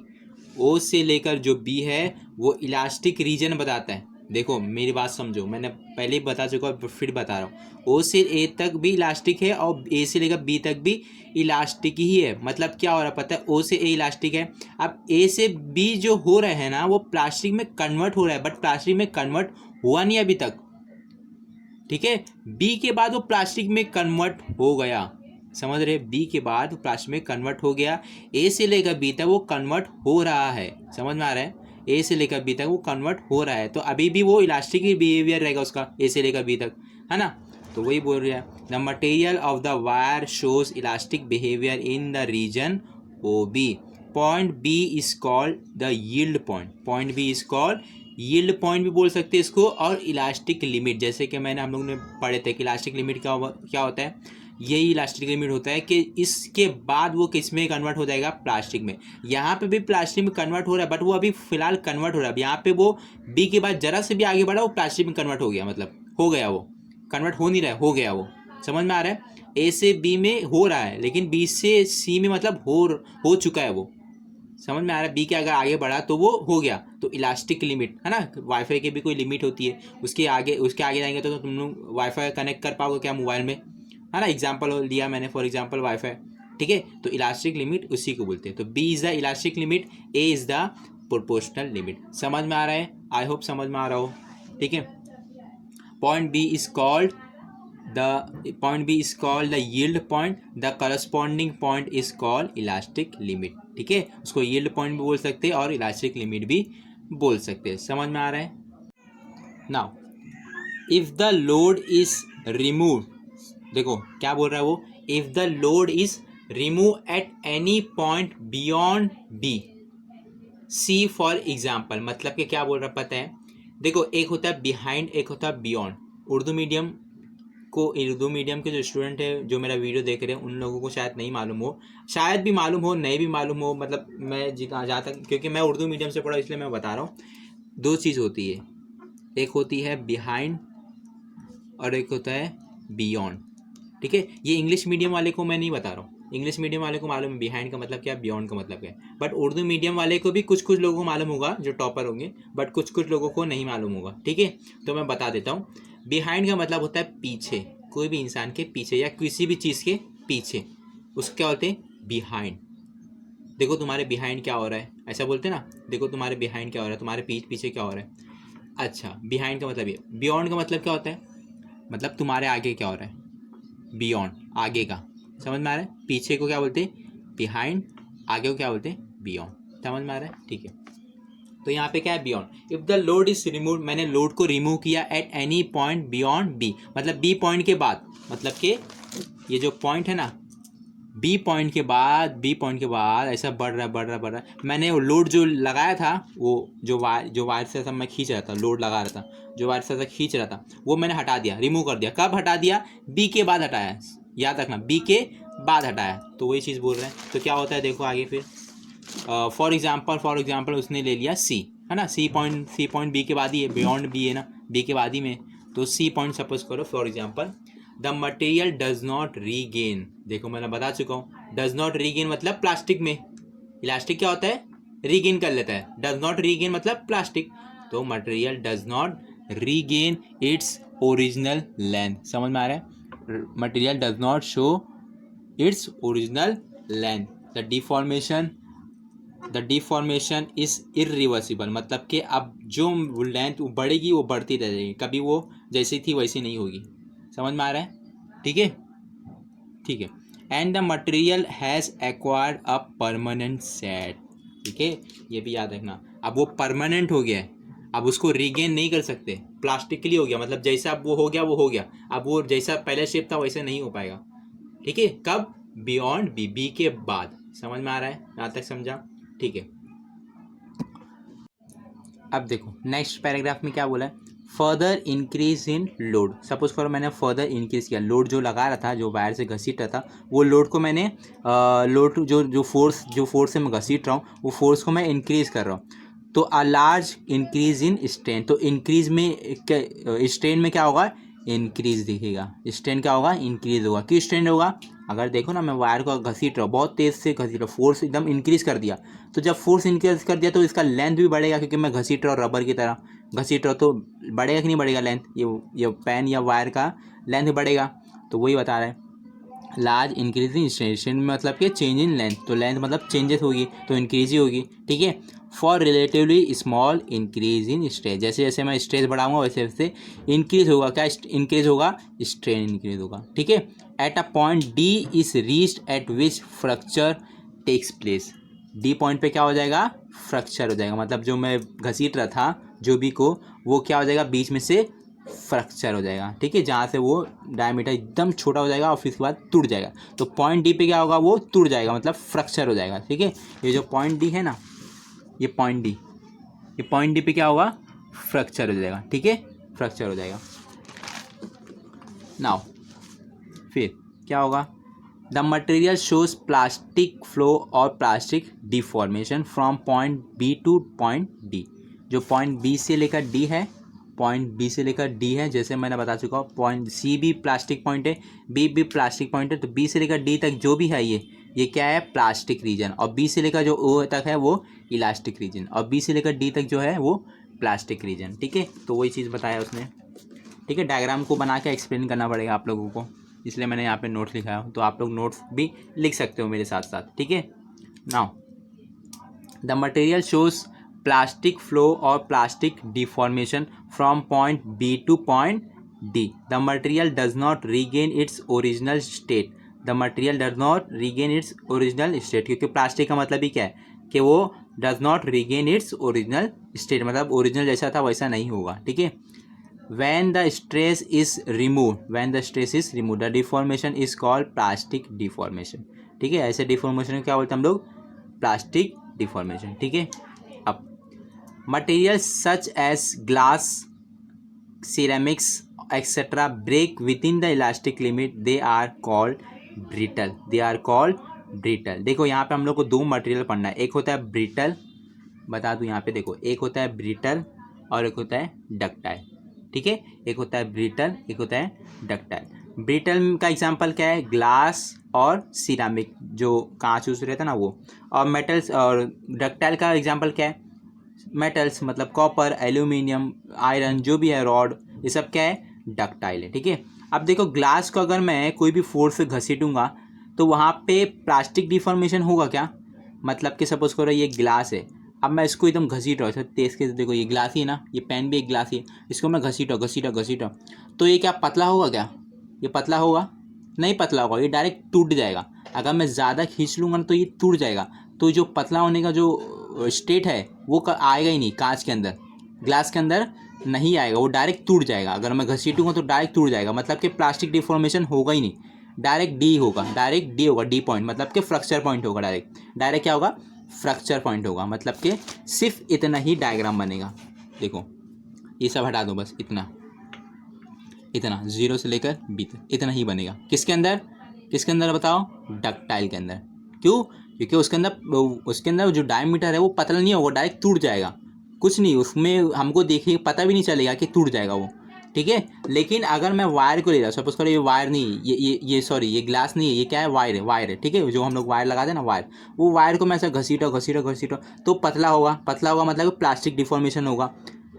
O से लेकर जो बी है वो इलास्टिक रीजन बताता है। देखो मेरी बात समझो, मैंने पहले ही बता चुका फिर बता रहा हूँ, ओ से ए तक भी इलास्टिक है और ए से लेकर बी तक भी इलास्टिक ही है। मतलब क्या हो रहा है पता है, ओ से ए इलास्टिक है, अब ए से बी जो हो रहे हैं ना वो प्लास्टिक में कन्वर्ट हो रहा है, बट प्लास्टिक में कन्वर्ट हुआ नहीं अभी तक, ठीक है। बी के बाद वो प्लास्टिक में कन्वर्ट हो गया, समझ रहे, बी के बाद प्लास्टिक में कन्वर्ट हो गया, ए से लेकर बी तक वो कन्वर्ट हो रहा है, समझ में आ रहा है, ए से लेकर बी तक वो कन्वर्ट हो रहा है, तो अभी भी वो इलास्टिक ही बिहेवियर रहेगा उसका ए से लेकर बी तक, है ना। तो वही बोल रहा है, the material of the wire shows elastic behaviour in the region O B, point B is called the yield point, point B is called yield point भी बोल सकते हैं इसको, और इलास्टिक लिमिट, जैसे कि मैंने हम लोग ने पढ़े थे कि इलास्टिक लिमिट क्या होता है, यही इलास्टिक लिमिट होता है कि इसके बाद वो किस में कन्वर्ट हो जाएगा, प्लास्टिक में। यहाँ पे भी प्लास्टिक में कन्वर्ट हो रहा है, बट वो अभी फिलहाल कन्वर्ट हो रहा है, यहाँ पे वो बी के बाद जरा से भी आगे बढ़ा वो प्लास्टिक में कन्वर्ट हो गया, मतलब हो गया, वो कन्वर्ट हो नहीं रहा है, हो गया वो, समझ में आ रहा है। ए से बी में हो रहा है, लेकिन बी से सी में मतलब हो चुका है वो, समझ में आ रहा है। बी के अगर आगे बढ़ा तो वो हो गया, तो इलास्टिक लिमिट है ना, वाईफाई की भी कोई लिमिट होती है, उसके आगे जाएंगे तो तुम लोग वाईफाई कनेक्ट कर पाओगे क्या मोबाइल में, है ना। एग्जाम्पल लिया मैंने, फॉर एग्जाम्पल वाईफाई, ठीक है। तो इलास्टिक लिमिट उसी को बोलते हैं। तो B is the elastic limit, A is the proportional limit. समझ में आ रहा है, आई होप समझ में आ रहा हो, ठीक है। Point B is called the yield point, the corresponding point is called elastic limit, ठीक है। उसको यील्ड पॉइंट भी बोल सकते हैं और इलास्टिक लिमिट भी बोल सकते हैं। समझ में आ रहा है। Now if the load is remove, देखो क्या बोल रहा है वो, if the load is remove at any point beyond B, C for example, मतलब कि क्या बोल रहा पता है, देखो एक होता है बिहाइंड, एक होता है बियॉन्ड। उर्दू मीडियम के जो स्टूडेंट है जो मेरा वीडियो देख रहे हैं उन लोगों को शायद नहीं मालूम हो, शायद भी मालूम हो, नहीं भी मालूम हो, मतलब मैं जहाँ तक, क्योंकि मैं उर्दू मीडियम से पढ़ा इसलिए मैं बता रहा हूँ। दो चीज़ होती है, एक होती है बिहाइंड और एक होता है बियॉन्ड, ठीक है। ये इंग्लिश मीडियम वाले को मैं नहीं बता रहा हूँ, इंग्लिश मीडियम वाले को मालूम है बिहाइंड का मतलब क्या, बियॉन्ड का मतलब क्या है, बट उर्दू मीडियम वाले को भी कुछ लोगों को मालूम होगा जो टॉपर होंगे, बट कुछ लोगों को नहीं मालूम होगा, ठीक है। तो मैं बता देता हूँ, बिहाइंड का मतलब होता है पीछे, कोई भी इंसान के पीछे या किसी भी चीज़ के पीछे, उसको क्या होते हैं, बिहाइंड। देखो तुम्हारे बिहाइंड क्या हो रहा है, ऐसा बोलते हैं ना, देखो तुम्हारे बिहाइंड क्या हो रहा है, तुम्हारे पीछे क्या हो रहा है। अच्छा, बिहाइंड का मतलब ये, बियॉन्ड का मतलब क्या होता है, मतलब तुम्हारे आगे क्या हो रहा है, बियॉन्ड, आगे का, समझ में आ रहा है। पीछे को क्या बोलते हैं, बिहाइंड, आगे को क्या बोलते हैं, बियॉन्ड, समझ में आ रहा है, ठीक है। तो यहाँ पे क्या है, beyond. If the load is remove, मैंने लोड को रिमूव किया at any point beyond B, मतलब बी पॉइंट के बाद, मतलब कि ये जो पॉइंट है ना, बी पॉइंट के बाद ऐसा बढ़ रहा है, मैंने वो लोड जो लगाया था, वो जो वायर से सब मैं खींच रहा था, लोड लगा रहा था, जो वायर से खींच रहा था वो मैंने हटा दिया, रिमूव कर दिया। कब हटा दिया, बी के बाद हटाया, याद रखना, बी के बाद हटाया। तो वही चीज़ बोल रहे हैं। तो क्या होता है देखो आगे फिर, फॉर एग्जाम्पल उसने ले लिया सी, है ना, सी पॉइंट बी के बाद ही है, बियॉन्ड बी है ना, बी के बाद ही में, तो सी पॉइंट सपोज करो for example, the material does not regain, देखो मैंने बता चुका हूँ, डज नॉट रीगेन मतलब प्लास्टिक में इलास्टिक क्या होता है, रीगेन कर लेता है, डज नॉट रीगेन मतलब प्लास्टिक, तो material does not regain its original length, समझ में आ रहा है, material does not show its original length, the deformation is irreversible, मतलब कि अब जो लेंथ बढ़ेगी वो बढ़ती रह जाएगी, कभी वो जैसी थी वैसी नहीं होगी, समझ में आ रहा है, ठीक है, ठीक है। And the material has acquired a permanent set, ठीक है, ये भी याद रखना। अब वो परमानेंट हो गया है, अब उसको रीगेन नहीं कर सकते, प्लास्टिकली हो गया, मतलब जैसा अब वो हो गया, अब वो जैसा पहले शेप था वैसे नहीं हो पाएगा, ठीक है। कब, बियॉन्ड बी के बाद, समझ में आ रहा है, यहाँ तक समझा, ठीक है। अब देखो नेक्स्ट पैराग्राफ में क्या बोला है, further increase in load, suppose करो मैंने फर्दर इंक्रीज किया, लोड जो लगा रहा था, जो वायर से घसीट रहा था, वो लोड को मैंने लोड जो फोर्स से मैं घसीट रहा हूँ, वो फोर्स को मैं इंक्रीज कर रहा हूँ, तो a large increase in strain, तो इंक्रीज में स्ट्रेन में क्या होगा, इंक्रीज दिखेगा, स्ट्रेन क्या होगा, इंक्रीज होगा। क्यों स्ट्रेन होगा, अगर देखो ना मैं वायर को घसीट रहा हूँ, बहुत तेज़ से घसीट रहा हूँ, फोर्स एकदम इंक्रीज कर दिया, तो जब फोर्स इंक्रीज कर दिया तो इसका लेंथ भी बढ़ेगा, क्योंकि मैं घसीट रहा हूँ, रबर की तरह घसीट रहा हूँ, तो बढ़ेगा कि नहीं बढ़ेगा लेंथ, ये पेन या वायर का लेंथ बढ़ेगा। तो वही बता रहा है, लार्ज इंक्रीज इन स्ट्रेन, मतलब कि चेंज इन लेंथ, तो लेंथ मतलब चेंजेस होगी तो इंक्रीज ही होगी, ठीक है। For relatively small increase in stress. जैसे जैसे मैं स्ट्रेस बढ़ाऊंगा वैसे वैसे इंक्रीज होगा, क्या इंक्रीज होगा, स्ट्रेन इंक्रीज होगा, ठीक है। At a point D is reached at which fracture takes place. D point पे क्या हो जाएगा, फ्रैक्चर हो जाएगा, मतलब जो मैं घसीट रहा था जो भी को, वो क्या हो जाएगा, बीच में से फ्रैक्चर हो जाएगा, ठीक है, जहाँ से वो डायमीटर एकदम छोटा हो जाएगा और फिर उसके बाद टूट जाएगा। तो पॉइंट डी पे क्या होगा, वो टूट जाएगा, मतलब फ्रैक्चर हो जाएगा, ठीक है। ये जो पॉइंट डी है ना, ये पॉइंट डी, ये पॉइंट डी पे क्या होगा, फ्रैक्चर हो जाएगा, ठीक है, फ्रैक्चर हो जाएगा। नाउ फिर क्या होगा, the material shows plastic flow और plastic deformation from point B to point D. जो पॉइंट बी से लेकर डी है, पॉइंट बी से लेकर डी है, जैसे मैंने बता चुका हूँ, पॉइंट सी भी प्लास्टिक पॉइंट है, बी भी प्लास्टिक पॉइंट है, तो बी से लेकर डी तक जो भी है ये क्या है, प्लास्टिक रीजन, और बी से लेकर जो ओ तक है वो इलास्टिक रीजन, और बी से लेकर डी तक जो है वो प्लास्टिक रीजन, ठीक है। तो वही चीज़ बताया उसने, ठीक है। डायग्राम को बना के एक्सप्लेन करना पड़ेगा आप लोगों को, इसलिए मैंने यहाँ पे नोट्स लिखा है, तो आप लोग नोट्स भी लिख सकते हो मेरे साथ साथ, ठीक है। Now the material shows plastic flow और plastic deformation from point B to point D. The material does not regain its original state. The material does not regain its original state, क्योंकि प्लास्टिक का मतलब ही क्या है कि वो does not regain its original state, मतलब original जैसा था वैसा नहीं होगा, ठीक है। when the stress is removed the deformation is called plastic deformation, ठीक है। ऐसे डिफॉर्मेशन क्या बोलते हैं हम लोग, प्लास्टिक डिफॉर्मेशन, ठीक है। अब material such as glass, ceramics etcetera break within the elastic limit, they are called brittle. देखो यहाँ पे हम लोग को दो मटेरियल पढ़ना है, एक होता है ब्रिटल, बता दूँ यहाँ पे, देखो एक होता है ब्रिटल और एक होता है डक्टाइल, ठीक है। एक होता है ब्रिटल, एक होता है डक्टाइल। ब्रिटल का एग्जांपल क्या है, ग्लास और सिरामिक, जो कांच उस रहता है ना वो, और मेटल्स। और डक्टाइल का एग्जांपल क्या है, मेटल्स, मतलब कॉपर, एल्यूमिनियम, आयरन, जो भी है, रॉड, ये सब क्या है, डक्टाइल है, ठीक है। अब देखो ग्लास को अगर मैं कोई भी फोर्स से घसीटूंगा तो वहाँ पे प्लास्टिक डिफॉर्मेशन होगा क्या, मतलब कि सपोज करो ये ग्लास है, अब मैं इसको एकदम घसीट रहा हूँ तेज के, देखो ये ग्लास ही है ना, ये पेन भी एक ग्लास ही है, इसको मैं घसीटा, तो ये क्या पतला होगा क्या, ये पतला होगा नहीं, पतला होगा, ये डायरेक्ट टूट जाएगा। अगर मैं ज़्यादा खींच लूँगा ना तो ये टूट जाएगा, तो जो पतला होने का जो स्टेट है वो आएगा ही नहीं, कांच के अंदर, ग्लास के अंदर नहीं आएगा, वो डायरेक्ट टूट जाएगा। अगर मैं घसीटूँगा तो डायरेक्ट टूट जाएगा, मतलब कि प्लास्टिक डिफॉर्मेशन होगा ही नहीं, डायरेक्ट डी होगा, डी पॉइंट, मतलब कि फ्रैक्चर पॉइंट होगा, डायरेक्ट क्या होगा, फ्रैक्चर पॉइंट होगा, मतलब कि सिर्फ इतना ही डायग्राम बनेगा। देखो ये सब हटा दो, बस इतना जीरो से लेकर बी तक इतना ही बनेगा। किसके अंदर बताओ, डक्टाइल के अंदर। क्यों, क्योंकि उसके अंदर जो डायमीटर है वो पतला नहीं होगा, डायरेक्ट टूट जाएगा, कुछ नहीं उसमें हमको देखिए पता भी नहीं चलेगा कि टूट जाएगा वो, ठीक है। लेकिन अगर मैं वायर को ले रहा हूँ, सपोज करो ये वायर नहीं, ये सॉरी ये ग्लास नहीं है, ये क्या है, वायर है, ठीक है, जो हम लोग वायर लगाते हैं ना वायर, वो वायर को मैं ऐसा घसीटा तो पतला होगा, मतलब प्लास्टिक डिफॉर्मेशन होगा,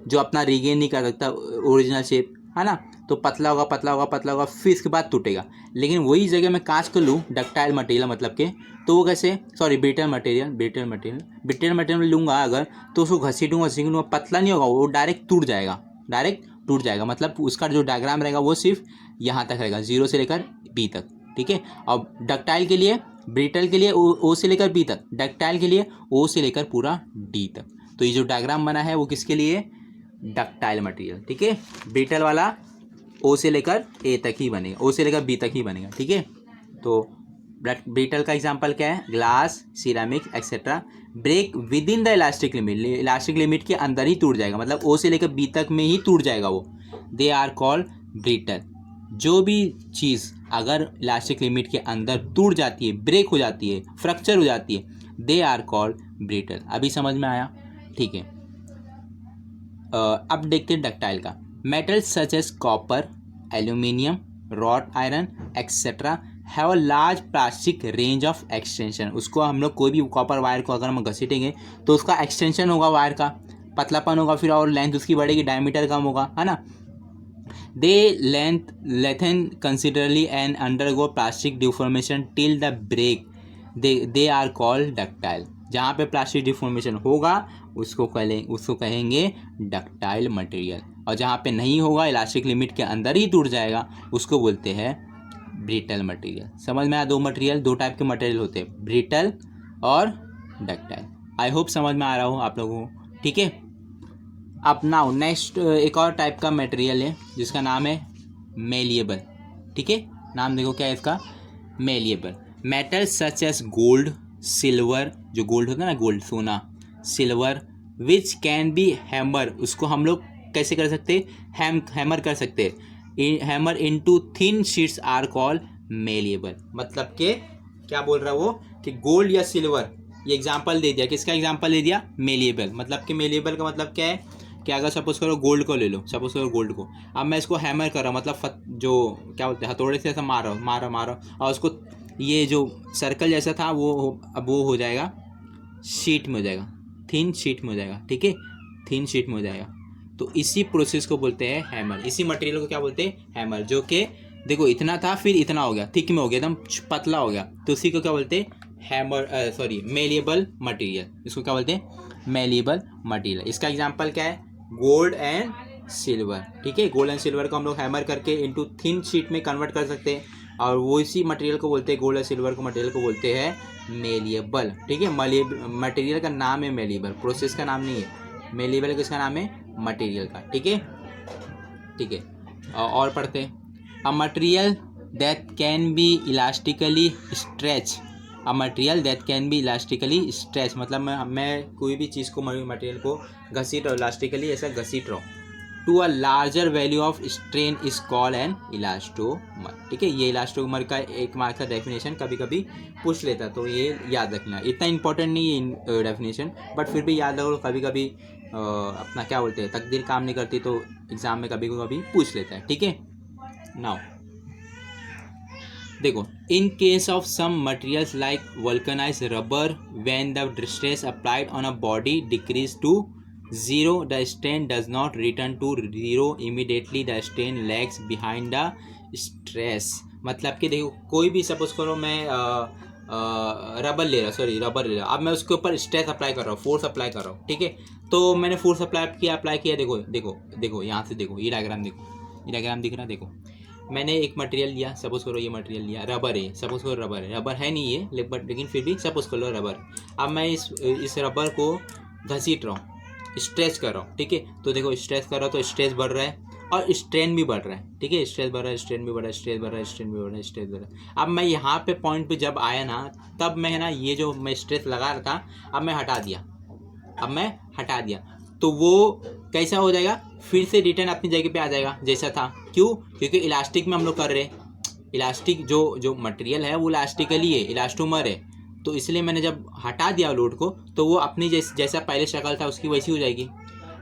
जो अपना रिगेन नहीं कर सकता ओरिजिनल शेप, है ना। तो पतला होगा, फिर इसके बाद टूटेगा। लेकिन वही जगह मैं कांच को लूँ, डक्टाइल मटेरियल मतलब के, तो वो कैसे, सॉरी ब्रिटल मटेरियल लूँगा अगर, तो उसको घसीटूँगा, पतला नहीं होगा, वो डायरेक्ट टूट जाएगा, मतलब उसका जो डायग्राम रहेगा वो सिर्फ यहाँ तक रहेगा, जीरो से लेकर बी तक, ठीक है। और डक्टाइल के लिए, ब्रिटल के लिए ओ से लेकर बी तक, डक्टाइल के लिए ओ से लेकर पूरा डी तक। तो ये जो डायग्राम बना है वो किसके लिए, डक्टाइल मटेरियल, ठीक है। ब्रिटल वाला ओ से लेकर ए तक ही बनेगा, ओ से लेकर बी तक ही बनेगा, ठीक है। तो ब्रिटल का एग्जांपल क्या है, glass, ceramic etcetera break within the elastic limit के अंदर ही टूट जाएगा, मतलब ओ से लेकर बी तक में ही टूट जाएगा वो, दे आर कॉल्ड ब्रिटल। जो भी चीज़ अगर इलास्टिक लिमिट के अंदर टूट जाती है, ब्रेक हो जाती है, फ्रैक्चर हो जाती है, दे आर कॉल्ड ब्रिटल। अभी समझ में आया, ठीक है। अब देखते हैं डक्टाइल का। Metals such as copper, aluminium, rod iron etcetera have a large plastic range of extension. उसको हम लोग कोई भी कॉपर वायर को अगर हम घसीटेंगे तो उसका एक्सटेंशन होगा, वायर का पतलापन होगा, फिर और लेंथ उसकी बढ़ेगी, डायमीटर कम होगा, है ना। They lengthen considerably and undergo plastic deformation till the break, they are called ductile. जहाँ पे प्लास्टिक डिफॉर्मेशन होगा उसको कहेंगे डक्टाइल मटेरियल, और जहाँ पे नहीं होगा, इलास्टिक लिमिट के अंदर ही टूट जाएगा, उसको बोलते हैं ब्रिटल मटेरियल। समझ में आया? दो टाइप के मटेरियल होते हैं, ब्रिटल और डक्टाइल। आई होप समझ में आ रहा हो आप लोगों को, ठीक है। अब नाउ नेक्स्ट एक और टाइप का मटेरियल है जिसका नाम है मेलिएबल, ठीक है। नाम देखो क्या है इसका, malleable. Metal such as gold, silver, जो गोल्ड होता है ना, गोल्ड सोना, silver, which can be hammer, उसको हम लोग कैसे कर सकते हैं, हैमर कर सकते हैं, hammer into thin sheets are called malleable. मतलब के क्या बोल रहा है वो कि गोल्ड या सिल्वर, ये एग्जांपल दे दिया, किसका एग्जांपल दे दिया, मेलिएबल। मतलब कि मेलिएबल का मतलब क्या है कि अगर सपोज करो गोल्ड को ले लो, सपोज करो गोल्ड को, अब मैं इसको हैमर कर रहा हूँ, मतलब जो क्या बोलते हैं, हथौड़े से ऐसा मार रहा हूँ और उसको ये जो सर्कल जैसा था वो अब वो हो जाएगा शीट में हो जाएगा, थिन शीट में हो जाएगा, ठीक है, थिन शीट में हो जाएगा। तो इसी प्रोसेस को बोलते हैं हैमर, इसी मटेरियल को क्या बोलते हैं, हैमर। जो कि देखो इतना था फिर इतना हो गया, थिक में हो गया, एकदम पतला हो गया, तो उसी को क्या बोलते हैं, हैमर, सॉरी मेलिएबल मटेरियल। इसको क्या बोलते हैं, मेलिएबल मटेरियल। इसका एग्जांपल क्या है, गोल्ड एंड सिल्वर, ठीक है। गोल्ड एंड सिल्वर को हम लोग हैमर करके इनटू थिन शीट में कन्वर्ट कर सकते हैं, और वो इसी मटेरियल को बोलते हैं, गोल्ड और सिल्वर को मटेरियल को बोलते हैं मेलिएबल, ठीक है। मटेरियल का नाम है मेलिएबल, प्रोसेस का नाम नहीं है। मेलिएबल किसका नाम है, मटेरियल का, ठीक है, ठीक है। और पढ़ते हैं, a material that can be elastically stretch, a material that can be elastically stretch, मतलब मैं कोई भी चीज़ को, मटेरियल को घसीट रहा हूँ, इलास्टिकली ऐसा घसीट रहा हूँ, to a larger value of strain is called an elastomer, ठीक है। ये इलास्टोमर का एक मार्क का डेफिनेशन कभी कभी पूछ लेता, तो ये याद रखना, इतना इंपॉर्टेंट नहीं है डेफिनेशन, बट फिर भी याद रखो, कभी कभी अपना क्या बोलते हैं, तकदीर काम नहीं करती, तो एग्जाम में कभी कभी पूछ लेता है, ठीक है। नाउ देखो, in case of some materials like vulcanise rubber, when the stress applied on a body decrease to 0, the strain does not return to 0 immediately, the strain lags behind the stress। मतलब कि देखो कोई भी suppose करो मैं rubber ले रहा, अब मैं उसके ऊपर स्ट्रेस अप्लाई कर रहा हूँ, फोर्स अप्लाई कर रहा हूँ, ठीक है। तो मैंने फोर्स अप्लाई किया, देखो यहाँ से देखो, ये डायग्राम देखो, ये डायग्राम दिख रहा है, देखो मैंने एक मटेरियल लिया, सपोज करो ये मटेरियल लिया, रबर है, सपोज करो रबर है नहीं ये, लेकिन फिर भी सपोज कर लो रबर। अब मैं इस रबर को घसीट रहा हूँ, स्ट्रेच कर रहा हूँ, ठीक है। तो देखो स्ट्रेच कर रहा हूँ तो स्ट्रेच बढ़ रहा है और स्ट्रेन भी बढ़ रहा है, ठीक है। स्ट्रेच बढ़ रहा है, स्ट्रेन भी बढ़ रहा है, स्ट्रेच बढ़ रहा है, स्ट्रेन भी बढ़ रहा है, स्ट्रेच बढ़ रहा है। अब मैं यहाँ पे पॉइंट पे जब आया ना, तब मैं ना ये जो मैं स्ट्रेच लगा रहा था, अब मैं हटा दिया, तो वो कैसा हो जाएगा, फिर से रिटर्न अपनी जगह पे आ जाएगा जैसा था। क्यों? क्योंकि इलास्टिक में हम लोग कर रहे हैं, इलास्टिक जो मटेरियल है वो इलास्टिकली है, इलास्टोमर है, तो इसलिए मैंने जब हटा दिया लोड को, तो वो अपनी जैसा पहले शक्ल था उसकी वैसी हो जाएगी।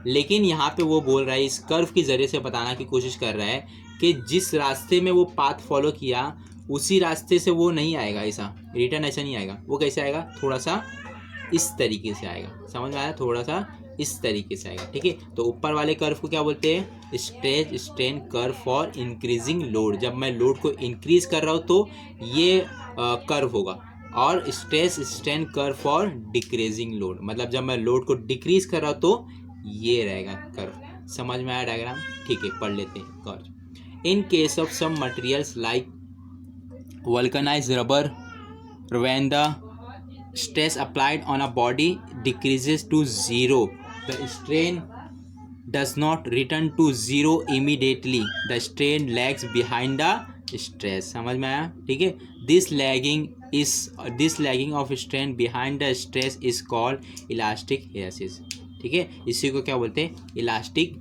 लेकिन यहाँ पे वो बोल रहा है, इस कर्व के ज़रिए से बताना की कोशिश कर रहा है कि जिस रास्ते में वो पाथ फॉलो किया उसी रास्ते से वो नहीं आएगा, ऐसा रिटर्न ऐसा नहीं आएगा। वो कैसे आएगा, थोड़ा सा इस तरीके से आएगा, समझ में आया, थोड़ा सा इस तरीके से आएगा, ठीक है। तो ऊपर वाले कर्व को क्या बोलते हैं, stretch strain curve for increasing load. जब मैं लोड को इंक्रीज कर रहा हूँ तो ये कर्व होगा, और stress strain curve for decreasing load, मतलब जब मैं लोड को डिक्रीज कर रहा हूँ तो ये रहेगा कर्व। समझ में आया डायग्राम, ठीक है, पढ़ लेते हैं curve. In case of some materials like vulcanise rubber, when the stress applied on a body decreases to 0, the strain does not return to 0 immediately, the strain lags behind the stress। समझ में आया, ठीक है। this lagging of strain behind the stress is called elastic hysteresis, ठीक है। इसी को क्या बोलते हैं, इलास्टिक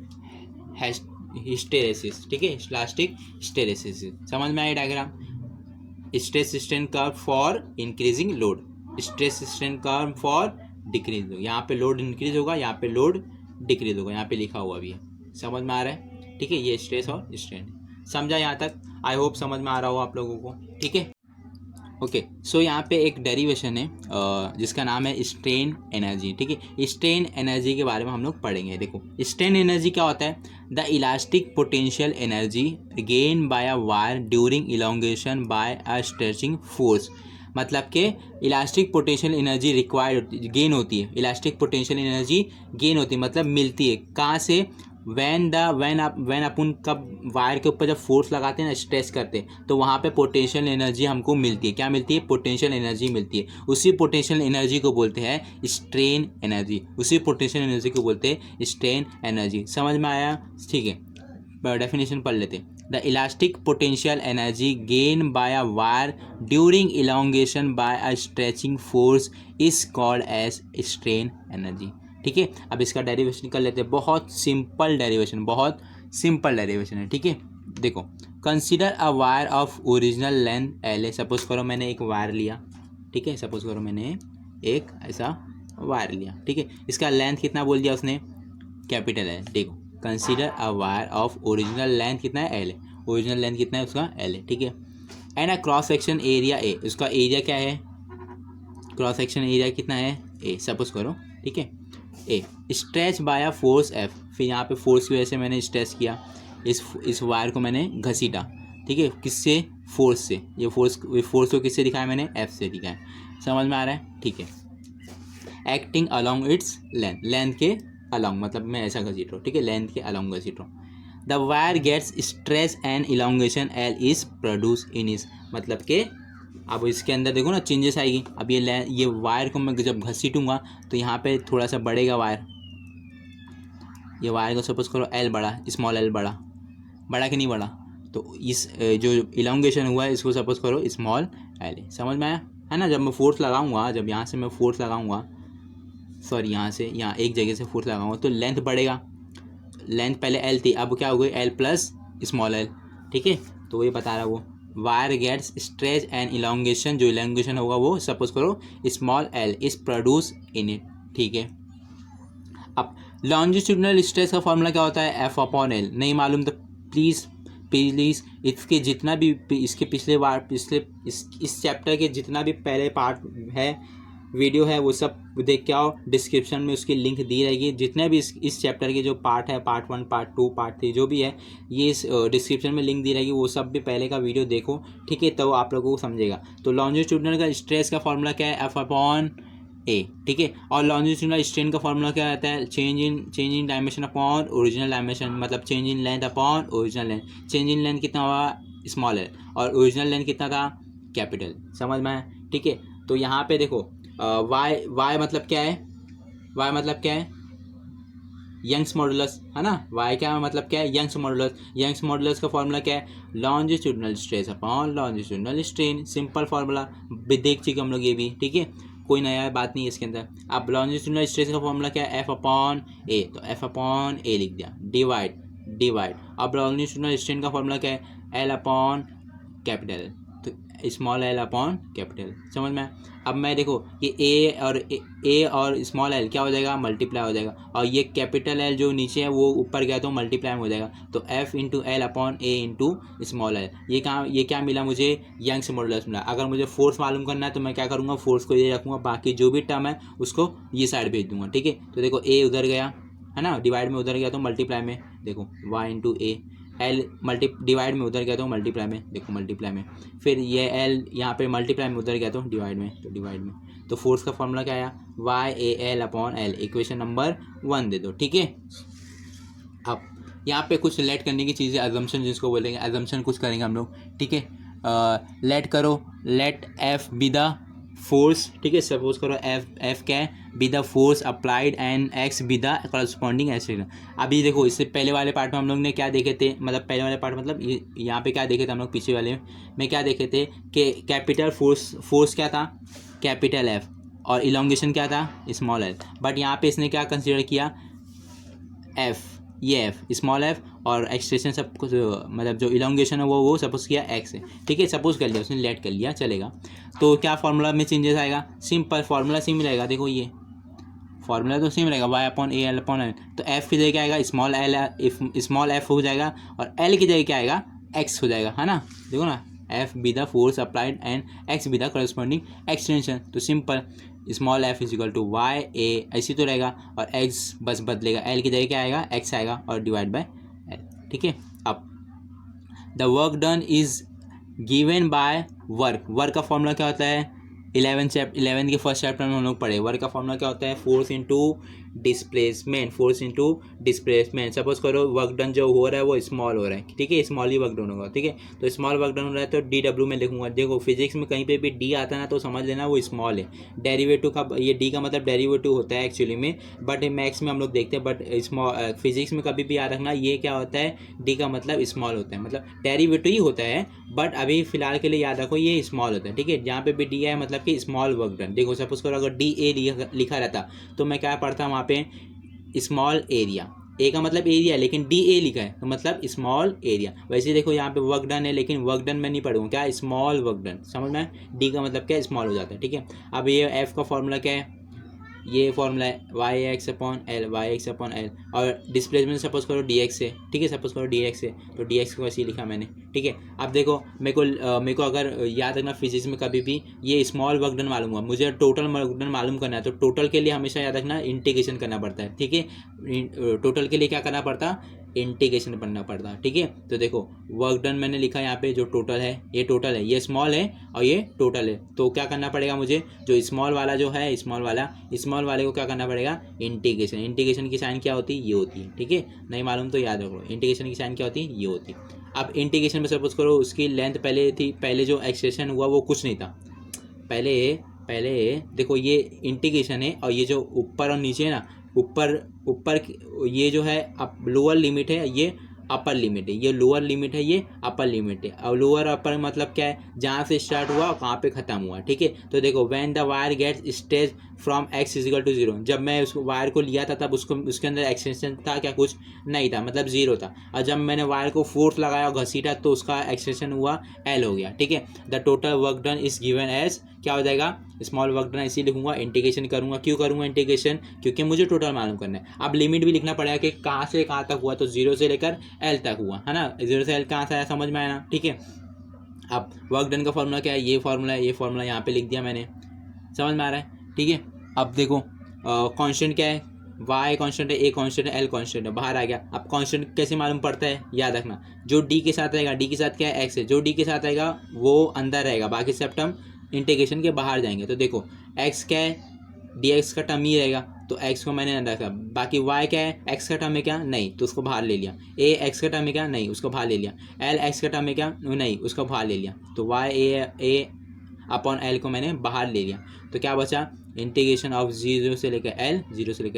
हिस्टेरेसिस, ठीक है, इलास्टिक हिस्टेरेसिस। समझ में आया diagram, stress strain curve for increasing load, stress strain curve for decrease. यहाँ पे लोड इंक्रीज होगा, यहाँ पे लोड डिक्रीज होगा, यहाँ पे लिखा हुआ भी है। समझ में आ रहा है, ठीक है। ये स्ट्रेस और स्ट्रेन समझा यहाँ तक, आई होप समझ में आ रहा हो आप लोगों को, ठीक है। ओके, सो यहाँ पे एक डेरिवेशन है जिसका नाम है स्ट्रेन एनर्जी, ठीक है। स्ट्रेन एनर्जी के बारे में हम लोग पढ़ेंगे। देखो स्ट्रेन एनर्जी क्या होता है, the elastic potential energy gain by a wire during elongation by a stretching force. मतलब कि elastic potential energy required gain होती है, इलास्टिक पोटेंशियल एनर्जी गेन होती है मतलब मिलती है कहाँ से, वैन अपन कब वायर के ऊपर जब फोर्स लगाते हैं ना, स्ट्रेच करते हैं, तो वहाँ पे पोटेंशियल एनर्जी हमको मिलती है। क्या मिलती है? पोटेंशियल एनर्जी मिलती है। उसी पोटेंशियल एनर्जी को बोलते हैं स्ट्रेन एनर्जी, उसी पोटेंशियल एनर्जी को बोलते हैं स्ट्रेन एनर्जी। समझ में आया? ठीक है, डेफिनेशन पढ़ लेते हैं। The elastic potential energy gain by a wire during elongation by a stretching force is called as strain energy. ठीक है, अब इसका डेरिवेशन कर लेते हैं। बहुत सिंपल डेरिवेशन है। ठीक है, देखो, consider a wire of original length L है। सपोज करो मैंने एक वायर लिया, ठीक है, सपोज करो मैंने एक ऐसा वायर लिया, ठीक है, इसका लेंथ कितना बोल दिया उसने? कैपिटल है। देखो, consider a wire of original length कितना है? एल है। ओरिजिनल लेंथ कितना है उसका? एल है। ठीक है, and a cross section area A, उसका एरिया क्या है? क्रॉस सेक्शन एरिया कितना है? ए, सपोज करो, ठीक है, A. Stretch by a force F, फिर यहाँ पे फोर्स की वजह से मैंने स्ट्रेच किया, इस वायर को मैंने घसीटा, ठीक है, किससे? फोर्स से। ये फोर्स को किससे दिखाया मैंने? एफ से दिखाया। समझ में आ रहा है? ठीक है, एक्टिंग अलॉन्ग इट्स लेंथ के अलॉन्ग, मतलब मैं ऐसा घसीट रहा हूँ, ठीक है, लेंथ के अलॉन्ग घसीट रहा हूँ। The wire gets stretch and elongation L is produce in is, मतलब कि अब इसके अंदर देखो ना चेंजेस आएगी। अब ये वायर को मैं जब घसीटूंगा तो यहाँ पे थोड़ा सा बढ़ेगा वायर, ये वायर को सपोज करो एल बढ़ा, स्मॉल एल बढ़ा कि नहीं बढ़ा? तो इस जो इलोंगेशन हुआ है इसको सपोज करो स्मॉल एल। समझ में आया है ना? जब मैं फोर्स लगाऊंगा, जब यहाँ से मैं फोर्स लगाऊंगा, सॉरी यहाँ से यहाँ एक जगह से फोर्स लगाऊंगा तो लेंथ बढ़ेगा। लेंथ पहले एल थी, अब क्या हो गई? L plus small L. ठीक है, तो ये बता रहा वो wire gets stretch and elongation, जो इलोंगेशन होगा वो सपोज करो small L is produce in it. ठीक है, अब लॉन्जिट्यूडनल स्ट्रेस का फॉर्मूला क्या होता है? F upon L. नहीं मालूम तो प्लीज़ इसके जितना भी इसके पिछले इस चैप्टर के जितना भी पहले पार्ट है, वीडियो है, वो सब देख के आओ। डिस्क्रिप्शन में उसकी लिंक दी रहेगी। जितने भी इस चैप्टर के जो पार्ट है, पार्ट 1, पार्ट 2, पार्ट 3 जो भी है, ये इस डिस्क्रिप्शन में लिंक दी रहेगी, वो सब भी पहले का वीडियो देखो, ठीक है, तो आप लोगों को समझेगा। तो लॉन्जिट्यूडनल का स्ट्रेस का फॉर्मूला क्या है? एफ अपॉन ए। ठीक है, और लॉन्जिट्यूडनल स्ट्रेन का फॉर्मूला क्या रहता है? Change in dimension upon original dimension, मतलब change in length upon original length. Change in length कितना हुआ? स्मॉल है, और ओरिजिनल लेंथ कितना था? कैपिटल। समझ में आया? ठीक है, तो यहाँ पे देखो वाई मतलब क्या है? वाई मतलब क्या है? यंग्स मॉडुलस, है ना? वाई क्या मतलब क्या है? Young's modulus. यंग्स मॉडुलस का फॉर्मूला क्या है? Longitudinal stress upon longitudinal strain. Simple formula, देख चुके हम लोग ये भी, ठीक है, कोई नया बात नहीं है इसके अंदर। अब लॉन्जिट्यूडनल स्ट्रेस का फॉर्मूला क्या है? एफ अपॉन ए, तो एफ अपॉन ए लिख दिया, डिवाइड। अब लॉन्जिट्यूडनल स्ट्रेन का फॉर्मूला क्या है? एल अपॉन कैपिटल, तो स्मॉल एल अपॉन कैपिटल। समझ में? अब मैं देखो कि ए और स्मॉल एल क्या हो जाएगा? मल्टीप्लाई हो जाएगा, और ये कैपिटल एल जो नीचे है वो ऊपर गया तो मल्टीप्लाई हो जाएगा, तो एफ इंटू एल अपॉन ए इंटू स्मॉल एल। ये क्या मिला मुझे? यंग्स मॉडुलस मिला। अगर मुझे फोर्स मालूम करना है तो मैं क्या करूँगा? फोर्स को ये रखूँगा, बाकी जो भी टर्म है उसको ये साइड भेज दूंगा। ठीक है, तो देखो ए उधर गया, है ना, डिवाइड में उधर गया तो मल्टीप्लाई में, देखो वाई इंटू ए। एल डिवाइड में उधर गया तो मल्टीप्लाई में, देखो मल्टीप्लाई में। फिर ये एल यहाँ पे मल्टीप्लाई में उधर गया तो डिवाइड में, तो डिवाइड में। तो फोर्स का फॉर्मूला क्या आया? Y A L upon L. Equation number 1 दे दो। ठीक है, अब यहाँ पे कुछ लेट करने की चीज़ें, अजम्पशन जिसको बोलेंगे, अजम्पशन कुछ करेंगे हम लोग। ठीक है, लेट करो, let F be the force. ठीक है, सपोज करो एफ क्या है? Be the force applied and X be the corresponding acceleration. अभी देखो, इससे पहले वाले पार्ट में हम लोग ने क्या देखे थे, मतलब पहले वाले पार्ट मतलब यहाँ पे क्या देखे थे हम लोग? पीछे वाले में क्या देखे थे कि कैपिटल फोर्स क्या था? कैपिटल एफ, और इलोंगेशन क्या था? Small L. बट यहाँ पे इसने क्या कंसिडर किया? एफ, ये एफ स्मॉल एफ, और एक्सटेंशन सब कुछ, मतलब जो इलोंगेशन है वो सपोज किया एक्स है। ठीक है, सपोज कर लिया उसने, लेट कर लिया, चलेगा। तो क्या फार्मूला में चेंजेस आएगा? सिंपल फार्मूला सेम रहेगा। देखो ये फार्मूला तो सेम रहेगा, Y upon A L upon L. तो एफ की जगह क्या आएगा? स्मॉल एल, स्मॉल एफ हो जाएगा, और एल की जगह क्या आएगा? एक्स हो जाएगा, है ना? देखो ना, F be the force applied and X be the corresponding extension. तो simple small F is equal to Y A, ऐसी तो रहेगा, और एक्स बस बदलेगा, एल की जगह क्या आएगा? एक्स आएगा, और डिवाइड बाय एल। ठीक है, अब the work done is given by work. Work का फॉर्मूला क्या होता है? 11 के फर्स्ट चैप्टर में हम लोग पढ़े वर्क का फॉर्मूला क्या होता है, फोर्स इंटू डिस्प्लेसमेंट। सपोज करो वर्क डन जो हो रहा है वो स्मॉल हो रहा है, ठीक है, स्मॉल ही वर्क डन होगा, ठीक है, तो स्मॉल वर्क डन हो रहा है तो DW में लिखूंगा। देखो फिजिक्स में कहीं पे भी D आता है ना तो समझ लेना वो स्मॉल है। डेरिवेटिव का ये D का मतलब डेरिवेटिव होता है एक्चुअली में, बट मैथ्स में हम लोग देखते हैं, बट स्मॉल फिजिक्स में कभी भी याद रखना ये क्या होता है, D का मतलब स्मॉल होता है, मतलब डेरिवेटिव ही होता है, बट अभी फिलहाल के लिए याद रखो ये स्मॉल होता है, ठीक है। जहाँ पे भी D है मतलब कि स्मॉल वर्क डन। देखो सपोज करो अगर DA लिखा रहता तो मैं क्या पढ़ता वहाँ पे स्मॉल एरिया, ए का मतलब एरिया लेकिन DA लिखा है तो मतलब स्मॉल एरिया। वैसे देखो यहाँ पे वर्क डन है लेकिन वर्क डन में नहीं पढ़ूंगा, क्या स्मॉल वर्क डन, समझ में, D का मतलब क्या स्मॉल हो जाता है, ठीक है। अब ये F का फॉर्मूला क्या है, ये फॉर्मूला है y(x/L) और डिस्प्लेसमेंट सपोज करो dx है, ठीक है, सपोज करो dx है तो dx को ऐसे ही लिखा मैंने, ठीक है। अब देखो मेरे को अगर याद रखना फिजिक्स में कभी भी ये स्मॉल वर्क डन मालूम हुआ, मुझे टोटल वर्क डन मालूम करना है तो टोटल के लिए हमेशा याद रखना इंटीग्रेशन करना पड़ता है, ठीक है। टोटल के लिए क्या करना पड़ता, इंटीग्रेशन करना पड़ता, ठीक है। तो देखो वर्क डन मैंने लिखा यहाँ पे जो टोटल है, ये टोटल है, ये स्मॉल है और ये टोटल है, तो क्या करना पड़ेगा मुझे, जो स्मॉल वाला जो है स्मॉल वाले को क्या करना पड़ेगा, इंटीग्रेशन की साइन क्या होती है, ये होती है, ठीक है। नहीं मालूम तो याद रखो इंटीग्रेशन की साइन क्या होती है, ये होती है। अब इंटीग्रेशन में सपोज करो उसकी लेंथ पहले थी, पहले जो एक्सप्रेशन हुआ वो कुछ नहीं था, पहले देखो ये इंटीग्रेशन है और ये जो ऊपर और नीचे है ना, ऊपर ये जो है अब लोअर लिमिट है, ये अपर लिमिट है, ये लोअर लिमिट है, ये अपर लिमिट है। और लोअर अपर मतलब क्या है, जहाँ से स्टार्ट हुआ और कहाँ पे ख़त्म हुआ, ठीक है। तो देखो when the wire gets stretch from x = 0, जब मैं उस वायर को लिया था तब उसके अंदर एक्सटेंशन था क्या, कुछ नहीं था, मतलब 0 था। और जब मैंने वायर को फोर्स लगाया और घसीटा तो उसका एक्सटेंशन हुआ L हो गया, ठीक है। The total work done is given as क्या हो जाएगा, स्मॉल वर्क डन ऐसे लिखूंगा, इंटीग्रेशन करूंगा, क्यों करूंगा इंटीग्रेशन, क्योंकि मुझे टोटल मालूम करना है। अब लिमिट भी लिखना पड़ेगा कि कहाँ से कहाँ तक हुआ, तो 0 से लेकर L तक हुआ है ना, 0 से L कहाँ से आया समझ में आया ना, ठीक है। अब वर्क डन का फॉर्मूला क्या है, ये फॉर्मूला यहाँ पे लिख दिया मैंने, समझ में आ रहा है, ठीक है। अब देखो कांस्टेंट क्या है, y कांस्टेंट है, a कांस्टेंट है, L कांस्टेंट है, बाहर आ गया। अब कांस्टेंट कैसे मालूम पड़ता है, याद रखना, जो D के साथ रहेगा, D के साथ क्या है, x है, जो D के साथ रहेगा वो अंदर रहेगा, बाकी सब टर्म इंटीग्रेशन के बाहर जाएंगे। तो देखो x क्या है, dx का टर्म ही रहेगा तो x को मैंने अंदर रखा, बाकी y क्या है, x का टर्म है क्या, नहीं, तो उसको बाहर ले लिया। a x का टर्म है क्या, नहीं, उसको बाहर ले लिया। l x का टर्म है क्या, नहीं, उसको बाहर ले लिया। तो y a अपॉन L को मैंने बाहर ले लिया, तो क्या बचा, इंटीग्रेशन ऑफ 0 से लेकर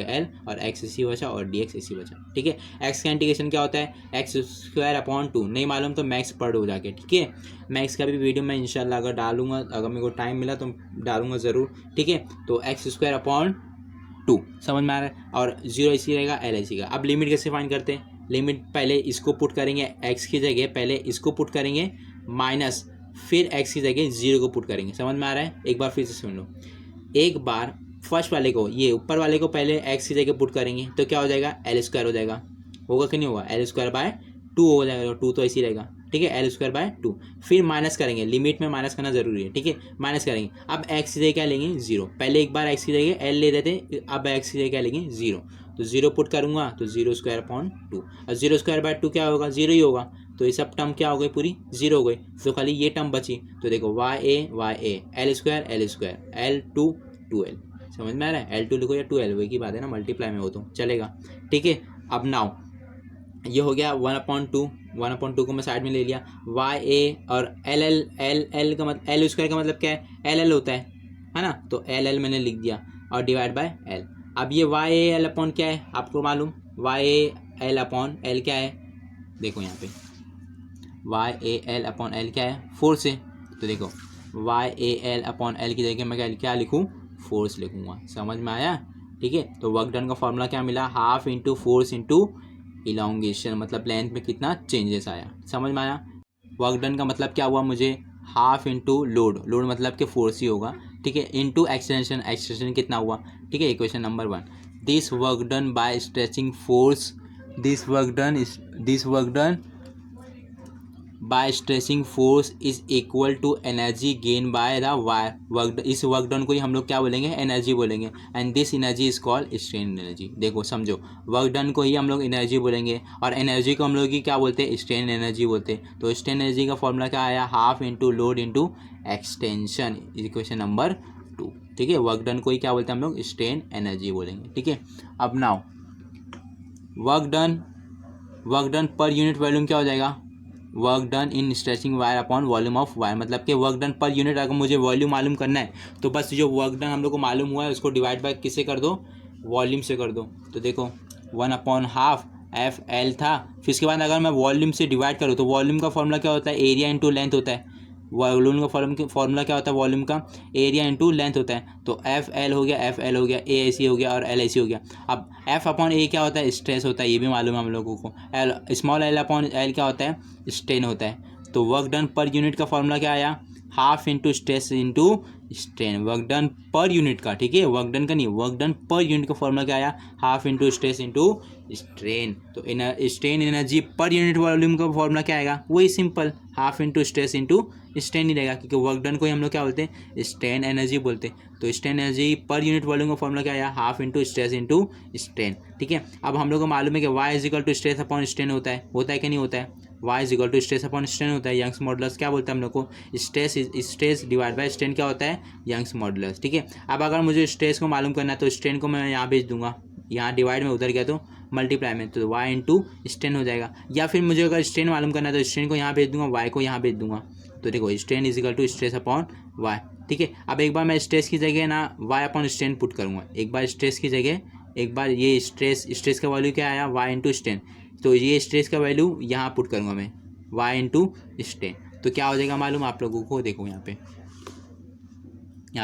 L और x इसी बचा और dx इसी बचा, ठीक है। x का इंटीग्रेशन क्या होता है, x²/2, नहीं मालूम तो मैक्स पढ़ हो जाके, ठीक है। मैक्स का भी वीडियो मैं इंशाल्लाह अगर डालूंगा, अगर मेरे को टाइम मिला तो डालूंगा ज़रूर, ठीक है। तो x²/2 समझ में आ रहा है, और 0 इसी रहेगा, L इसी का। अब लिमिट कैसे फाइंड करते हैं, लिमिट पहले इसको पुट करेंगे, x की जगह पहले इसको पुट करेंगे माइनस, फिर x की जगह 0 को पुट करेंगे, समझ में आ रहा है। एक बार फिर से सुन लो, एक बार फर्स्ट वाले को, ये ऊपर वाले को पहले x की जगह पुट करेंगे तो क्या हो जाएगा, L² हो जाएगा, होगा कि नहीं होगा, L²/2 हो जाएगा, 2 तो ऐसे ही रहेगा, ठीक है, L²/2। फिर माइनस करेंगे, लिमिट में माइनस करना जरूरी है, ठीक है, माइनस करेंगे। अब x की जगह क्या लेंगे, 0, पहले एक बार x की जगह L ले देते, अब x की जगह क्या लेंगे, 0, तो 0 पुट करूँगा तो 0²/2, और 0²/2 क्या होगा, 0 ही होगा, तो ये सब टर्म क्या हो गई, पूरी 0 हो गई, तो खाली ये टर्म बची। तो देखो y a L², L2 2L, समझ में आ रहा है, L2 लिखो या 2L, वही की बात है ना, मल्टीप्लाई में हो तो चलेगा, ठीक है। अब नाउ ये हो गया 1/2 को मैं साइड में ले लिया, y a और L का मतलब L² का मतलब क्या है, L होता है ना, तो L मैंने लिख दिया और डिवाइड बाय L। अब ये y a L अपॉन क्या है आपको मालूम, y a L upon L क्या है, देखो यहाँ पे y a L upon L क्या है, फोर्स है, तो देखो y a L upon L की जगह मैं क्या लिखूँ, फोर्स लिखूँगा, समझ में आया, ठीक है। तो वर्क डन का फॉर्मूला क्या मिला, half into force into elongation, मतलब लेंथ में कितना चेंजेस आया, समझ में आया। वर्क डन का मतलब क्या हुआ मुझे, हाफ इंटू लोड मतलब कि फोर्स ही होगा, ठीक है, इंटू एक्सटेंशन कितना हुआ, ठीक है। Equation number 1, this work done by stretching force, this work done by stressing force is equal to energy gain by the work. इस वर्क डन को ही हम लोग क्या बोलेंगे, एनर्जी बोलेंगे, and this energy is called strain energy. देखो समझो, वर्क डन को ही हम लोग एनर्जी बोलेंगे और एनर्जी को हम लोग ही क्या बोलते हैं, स्ट्रेन एनर्जी बोलते हैं। तो स्ट्रेन एनर्जी का फॉर्मूला क्या आया, half into load into extension, equation number 2। ठीक है, वर्क डन को ही क्या बोलते हैं हम लोग, स्ट्रेन एनर्जी बोलेंगे। ठीक है, अब now work done per unit volume क्या हो जाएगा, work done in stretching wire upon volume of wire. मतलब कि वर्क डन पर यूनिट अगर मुझे वॉल्यूम मालूम करना है तो बस जो वर्क डन हम लोग को मालूम हुआ है उसको डिवाइड बाय किससे कर दो, वॉल्यूम से कर दो। तो देखो 1/2 FL था, फिर इसके बाद अगर मैं वॉल्यूम से डिवाइड करूँ तो वॉल्यूम का फॉर्मूला क्या होता है, एरिया इंटू लेंथ होता है। वॉल्यूम का फॉर्मूला क्या होता है, वॉल्यूम का एरिया इंटू लेंथ होता है। तो FL हो गया, FL हो गया, AIC हो गया और LIC हो गया। अब F/A क्या होता है, स्ट्रेस होता है, ये भी मालूम है हम लोगों को। स्मॉल L/L क्या होता है, स्ट्रेन होता है। तो वर्क डन पर यूनिट का फॉर्मूला क्या आया, half into stress into strain, work done per unit का। ठीक है, वर्क डन का नहीं, वर्क डन पर यूनिट का फॉर्मूला क्या आया, half into stress into strain. तो strain energy per unit volume का फॉर्मूला क्या आएगा, वही simple, half into stress into strain ही रहेगा, क्योंकि वर्क डन को ही हम लोग क्या बोलते हैं, स्ट्रेन एनर्जी बोलते हैं। तो strain energy per unit volume का फॉर्मूला क्या आया, half into stress into strain. ठीक है, अब हम लोग को मालूम है कि y is equal to stress upon strain होता है कि नहीं होता है, y is equal to stress upon strain होता है। यंग्स मॉडुलस क्या बोलता है हम लोग को, स्ट्रेस डिवाइड बाय स्ट्रेन क्या होता है, यंग्स मॉडुलस। ठीक है, अब अगर मुझे स्ट्रेस को मालूम करना है तो स्ट्रेन को मैं यहाँ भेज दूंगा, यहाँ डिवाइड में उधर गया तो मल्टीप्लाई में, तो y इंटू स्ट्रेन हो जाएगा। या फिर मुझे अगर स्ट्रेन मालूम करना है तो स्ट्रेन को यहाँ भेज दूंगा, y को यहाँ भेज दूंगा। तो देखो strain is equal to stress upon y। ठीक है, अब एक बार मैं स्ट्रेस की जगह ना y अपॉन स्ट्रेन पुट करूँगा, एक बार स्ट्रेस की जगह, एक बार ये स्ट्रेस का वैल्यू क्या आया, y इंटू स्ट्रेन। तो ये स्ट्रेस का वैल्यू यहाँ पुट करूँगा मैं, y इंटू स्ट्रेन। तो क्या हो जाएगा मालूम आप लोगों को, देखो यहाँ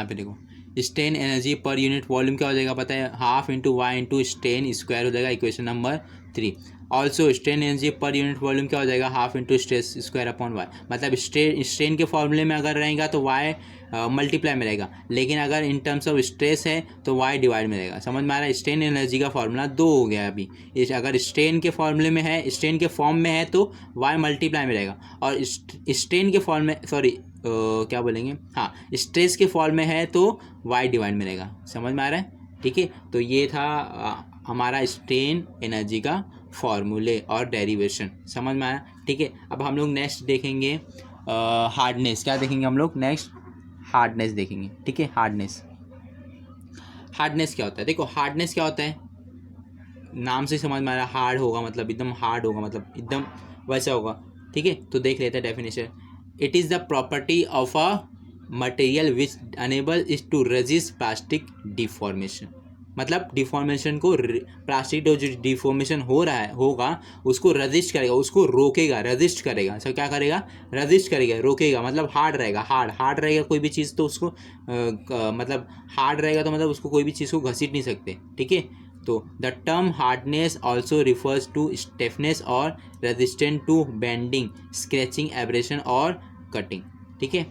पे देखो strain energy per unit volume क्या हो जाएगा पता है, half into Y into strain square हो जाएगा, equation number 3। Also strain energy per unit volume क्या हो जाएगा, half into stress square upon Y. मतलब स्ट्रेन के फॉर्मूले में अगर रहेगा तो वाई मल्टीप्लाई में रहेगा, लेकिन अगर इन टर्म्स ऑफ स्ट्रेस है तो वाई डिवाइड में रहेगा। समझ में आ रहा है, स्ट्रेन एनर्जी का फॉर्मूला 2 हो गया अभी। अगर स्ट्रेन के फॉर्मूले में है, स्ट्रेन के फॉर्म में है तो वाई मल्टीप्लाई में रहेगा, और स्ट्रेन के फॉर्म में क्या बोलेंगे, हाँ स्ट्रेस के फॉर्म में है तो वाई डिवाइड में रहेगा। समझ में आ रहा है, ठीक है। तो ये था हमारा स्ट्रेन एनर्जी का फॉर्मूले और डेरिवेशन, समझ में आया, ठीक है। अब हम लोग नेक्स्ट देखेंगे हार्डनेस। क्या देखेंगे हम लोग नेक्स्ट, हार्डनेस देखेंगे, ठीक है। हार्डनेस क्या होता है, देखो हार्डनेस क्या होता है, नाम से समझ में आ रहा है, हार्ड होगा मतलब एकदम हार्ड होगा, मतलब एकदम वैसा होगा, ठीक है। तो देख लेते हैं definition. It is the property of a material which enables to resist plastic deformation. मतलब डिफॉर्मेशन को, प्लास्टिक जो डिफॉर्मेशन हो रहा है होगा उसको रेजिस्ट करेगा, उसको रोकेगा, रेजिस्ट करेगा। सब क्या करेगा, रेजिस्ट करेगा, रोकेगा, मतलब हार्ड रहेगा। हार्ड रहेगा कोई भी चीज़ तो उसको मतलब हार्ड रहेगा तो मतलब उसको कोई भी चीज़ को घसीट नहीं सकते, ठीक है। तो the term hardness also refers to stiffness और resistant to bending, scratching, abrasion और कटिंग, ठीक है।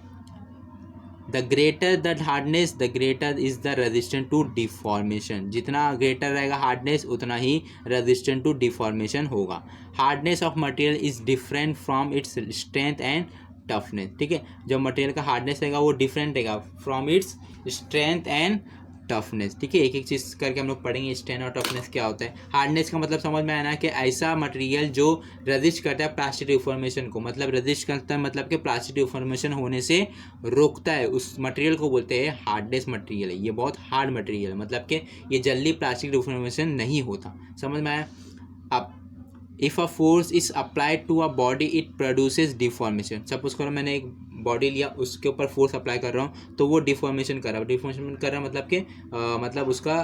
The greater the hardness the greater is the resistant to deformation. जितना ग्रेटर रहेगा हार्डनेस उतना ही रेजिस्टेंट टू डिफॉर्मेशन होगा। Hardness of material is different from its strength and toughness, ठीक है। जो मटेरियल का हार्डनेस रहेगा वो डिफरेंट रहेगा from its strength and toughness, ठीक है। एक एक चीज़ करके हम लोग पढ़ेंगे, स्ट्रेंथ और टफनेस क्या होता है। हार्डनेस का मतलब समझ में आना है कि ऐसा मटेरियल जो रेजिस्ट करता है प्लास्टिक डिफॉर्मेशन को, मतलब रेजिस्ट करता है मतलब कि प्लास्टिक डिफॉर्मेशन होने से रोकता है, उस मटेरियल को बोलते हैं हार्डनेस मटेरियल है। ये बहुत हार्ड मटेरियल है, मतलब कि ये जल्दी प्लास्टिक डिफॉर्मेशन नहीं होता। समझ में आया। अब if a force is applied to a body it produces deformation. Suppose करो मैंने एक बॉडी लिया, उसके ऊपर फोर्स अप्लाई कर रहा हूँ तो वो डिफॉर्मेशन कर रहा है। डिफॉर्मेशन कर रहा है मतलब कि मतलब उसका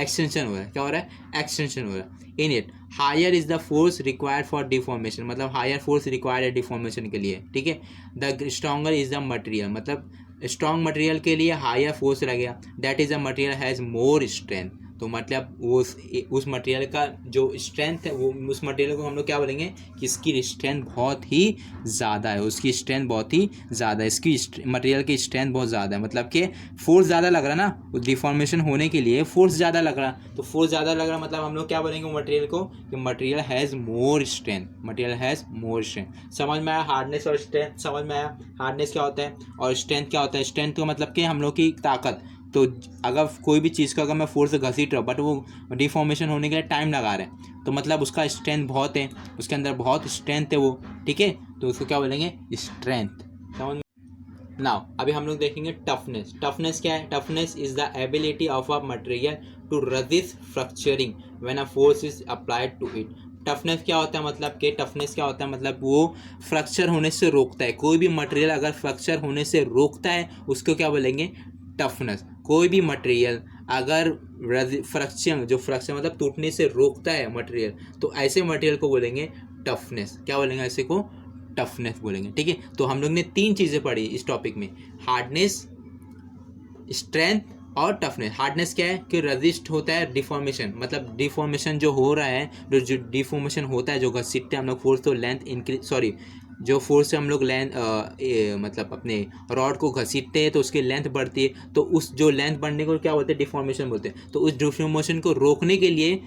एक्सटेंशन हो रहा है। क्या हो रहा है, एक्सटेंशन हो रहा है। In it higher is the force required for deformation, मतलब हायर फोर्स रिक्वायर्ड है डिफॉर्मेशन के लिए, ठीक है। The stronger is the material, मतलब स्ट्रॉन्ग मटेरियल के लिए हायर फोर्स लगेगा। That is a material has more strength, तो मतलब वो उस मटेरियल का जो स्ट्रेंथ है, वो उस मटेरियल को हम लोग क्या बोलेंगे कि इसकी स्ट्रेंथ बहुत ही ज़्यादा है, उसकी स्ट्रेंथ बहुत ही ज़्यादा है, इसकी मटेरियल की स्ट्रेंथ बहुत ज़्यादा है, मतलब कि फोर्स ज़्यादा लग रहा है ना, डिफॉर्मेशन होने के लिए फोर्स ज़्यादा लग रहा, तो फोर्स ज़्यादा लग रहा मतलब हम लोग क्या बोलेंगे मटेरियल को कि material has more strength, material has more strength. समझ में आया हार्डनेस और स्ट्रेंथ, समझ में आया हार्डनेस क्या होता है और स्ट्रेंथ क्या होता है। स्ट्रेंथ का मतलब कि हम लोग की ताकत, तो अगर कोई भी चीज़ का अगर मैं फोर्स से घसीट रहा हूँ बट वो डिफॉर्मेशन होने के लिए टाइम लगा रहा है, तो मतलब उसका स्ट्रेंथ बहुत है, उसके अंदर बहुत स्ट्रेंथ है वो, ठीक है, तो उसको क्या बोलेंगे स्ट्रेंथ। समझ नाउ अभी हम लोग देखेंगे टफनेस। टफनेस क्या है? Toughness is the ability of a material to resist fracturing when a force is applied to it. Toughness क्या होता है मतलब कि टफनेस क्या होता है मतलब वो फ्रैक्चर होने से रोकता है। कोई भी मटेरियल अगर फ्रैक्चर होने से रोकता है उसको क्या बोलेंगे टफनेस। कोई भी मटेरियल अगर फ्रैक्चर, जो फ्रैक्चर मतलब टूटने से रोकता है मटेरियल, तो ऐसे मटेरियल को बोलेंगे टफनेस। क्या बोलेंगे ऐसे को? टफनेस बोलेंगे, ठीक है। तो हम लोग ने 3 चीज़ें पढ़ी इस टॉपिक में, हार्डनेस, स्ट्रेंथ और टफनेस। हार्डनेस क्या है कि रेजिस्ट होता है डिफॉर्मेशन, मतलब डिफॉर्मेशन जो हो रहा है, जो डिफॉर्मेशन होता है, जो घसीटते हैं हम लोग फोर्स, तो लेंथ इंक्रीज, सॉरी जो फोर्स से हम लोग लेंथ मतलब अपने रॉड को घसीटते हैं तो उसकी लेंथ बढ़ती है, तो उस जो लेंथ बढ़ने को क्या बोलते हैं डिफॉर्मेशन बोलते हैं। तो उस डिफॉर्मेशन को रोकने के लिए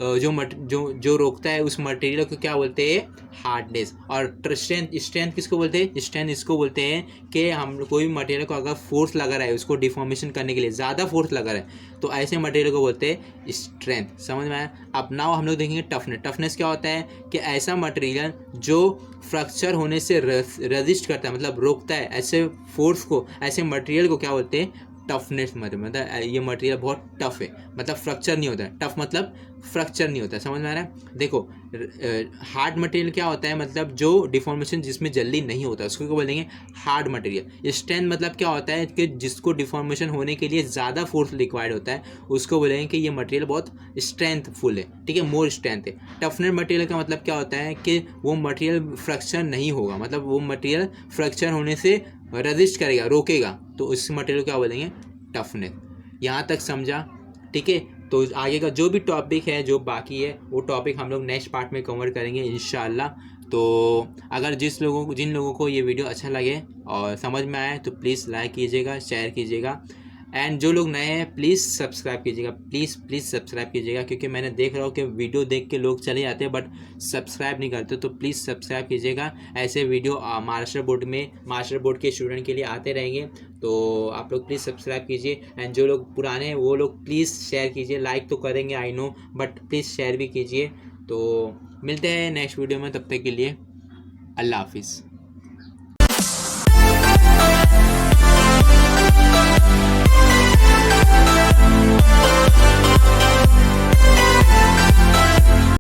जो रोकता है उस मटेरियल को क्या बोलते हैं हार्डनेस। और स्ट्रेंथ, स्ट्रेंथ किसको बोलते हैं? स्ट्रेंथ इसको बोलते हैं कि हम कोई भी मटेरियल को अगर फोर्स लगा रहा है उसको डिफॉर्मेशन करने के लिए, ज़्यादा फोर्स लगा रहा है, तो ऐसे मटेरियल को बोलते हैं स्ट्रेंथ। समझ में आया? अब नाउ हम लोग देखेंगे टफनेस। टफनेस क्या होता है कि ऐसा मटेरियल जो फ्रैक्चर होने से रेजिस्ट करता है, मतलब रोकता है ऐसे फोर्स को, ऐसे मटेरियल को क्या बोलते हैं टफनेस। मतलब ये मटेरियल बहुत टफ है, मतलब फ्रैक्चर नहीं होता है। टफ मतलब फ्रैक्चर नहीं होता है। समझ में आ रहा है? देखो हार्ड मटेरियल क्या होता है मतलब जो डिफॉर्मेशन जिसमें जल्दी नहीं होता उसको क्या बोलेंगे हार्ड मटेरियल। स्ट्रेंथ मतलब क्या होता है कि जिसको डिफॉर्मेशन होने के लिए ज़्यादा फोर्स रिक्वायर्ड होता है उसको बोलेंगे कि ये मटेरियल बहुत स्ट्रेंथफुल है, ठीक है, मोर स्ट्रेंथ है। टफनेस मटेरियल का मतलब क्या होता है कि वो मटेरियल फ्रैक्चर नहीं होगा, मतलब वो मटेरियल फ्रैक्चर होने से रेजिस्ट करेगा, रोकेगा, तो उस मटेरियल को क्या बोलेंगे टफनेस। यहाँ तक समझा? ठीक है। तो आगे का जो भी टॉपिक है जो बाकी है वो टॉपिक हम लोग नेक्स्ट पार्ट में कवर करेंगे इंशाल्लाह। तो अगर जिन लोगों को ये वीडियो अच्छा लगे और समझ में आए तो प्लीज़ लाइक कीजिएगा, शेयर कीजिएगा, एंड जो लोग नए हैं प्लीज़ सब्सक्राइब कीजिएगा, प्लीज़ सब्सक्राइब कीजिएगा, क्योंकि मैंने देख रहा हूँ कि वीडियो देख के लोग चले जाते हैं बट सब्सक्राइब नहीं करते, तो प्लीज़ सब्सक्राइब कीजिएगा। ऐसे वीडियो महाराष्ट्र बोर्ड के स्टूडेंट के लिए आते रहेंगे, तो आप लोग प्लीज़ सब्सक्राइब कीजिए। एंड जो लोग पुराने हैं वो लोग प्लीज़ शेयर कीजिए, लाइक तो करेंगे I know, but please share भी कीजिए। तो मिलते हैं नेक्स्ट वीडियो में, तब तक के लिए अल्लाह हाफिज़।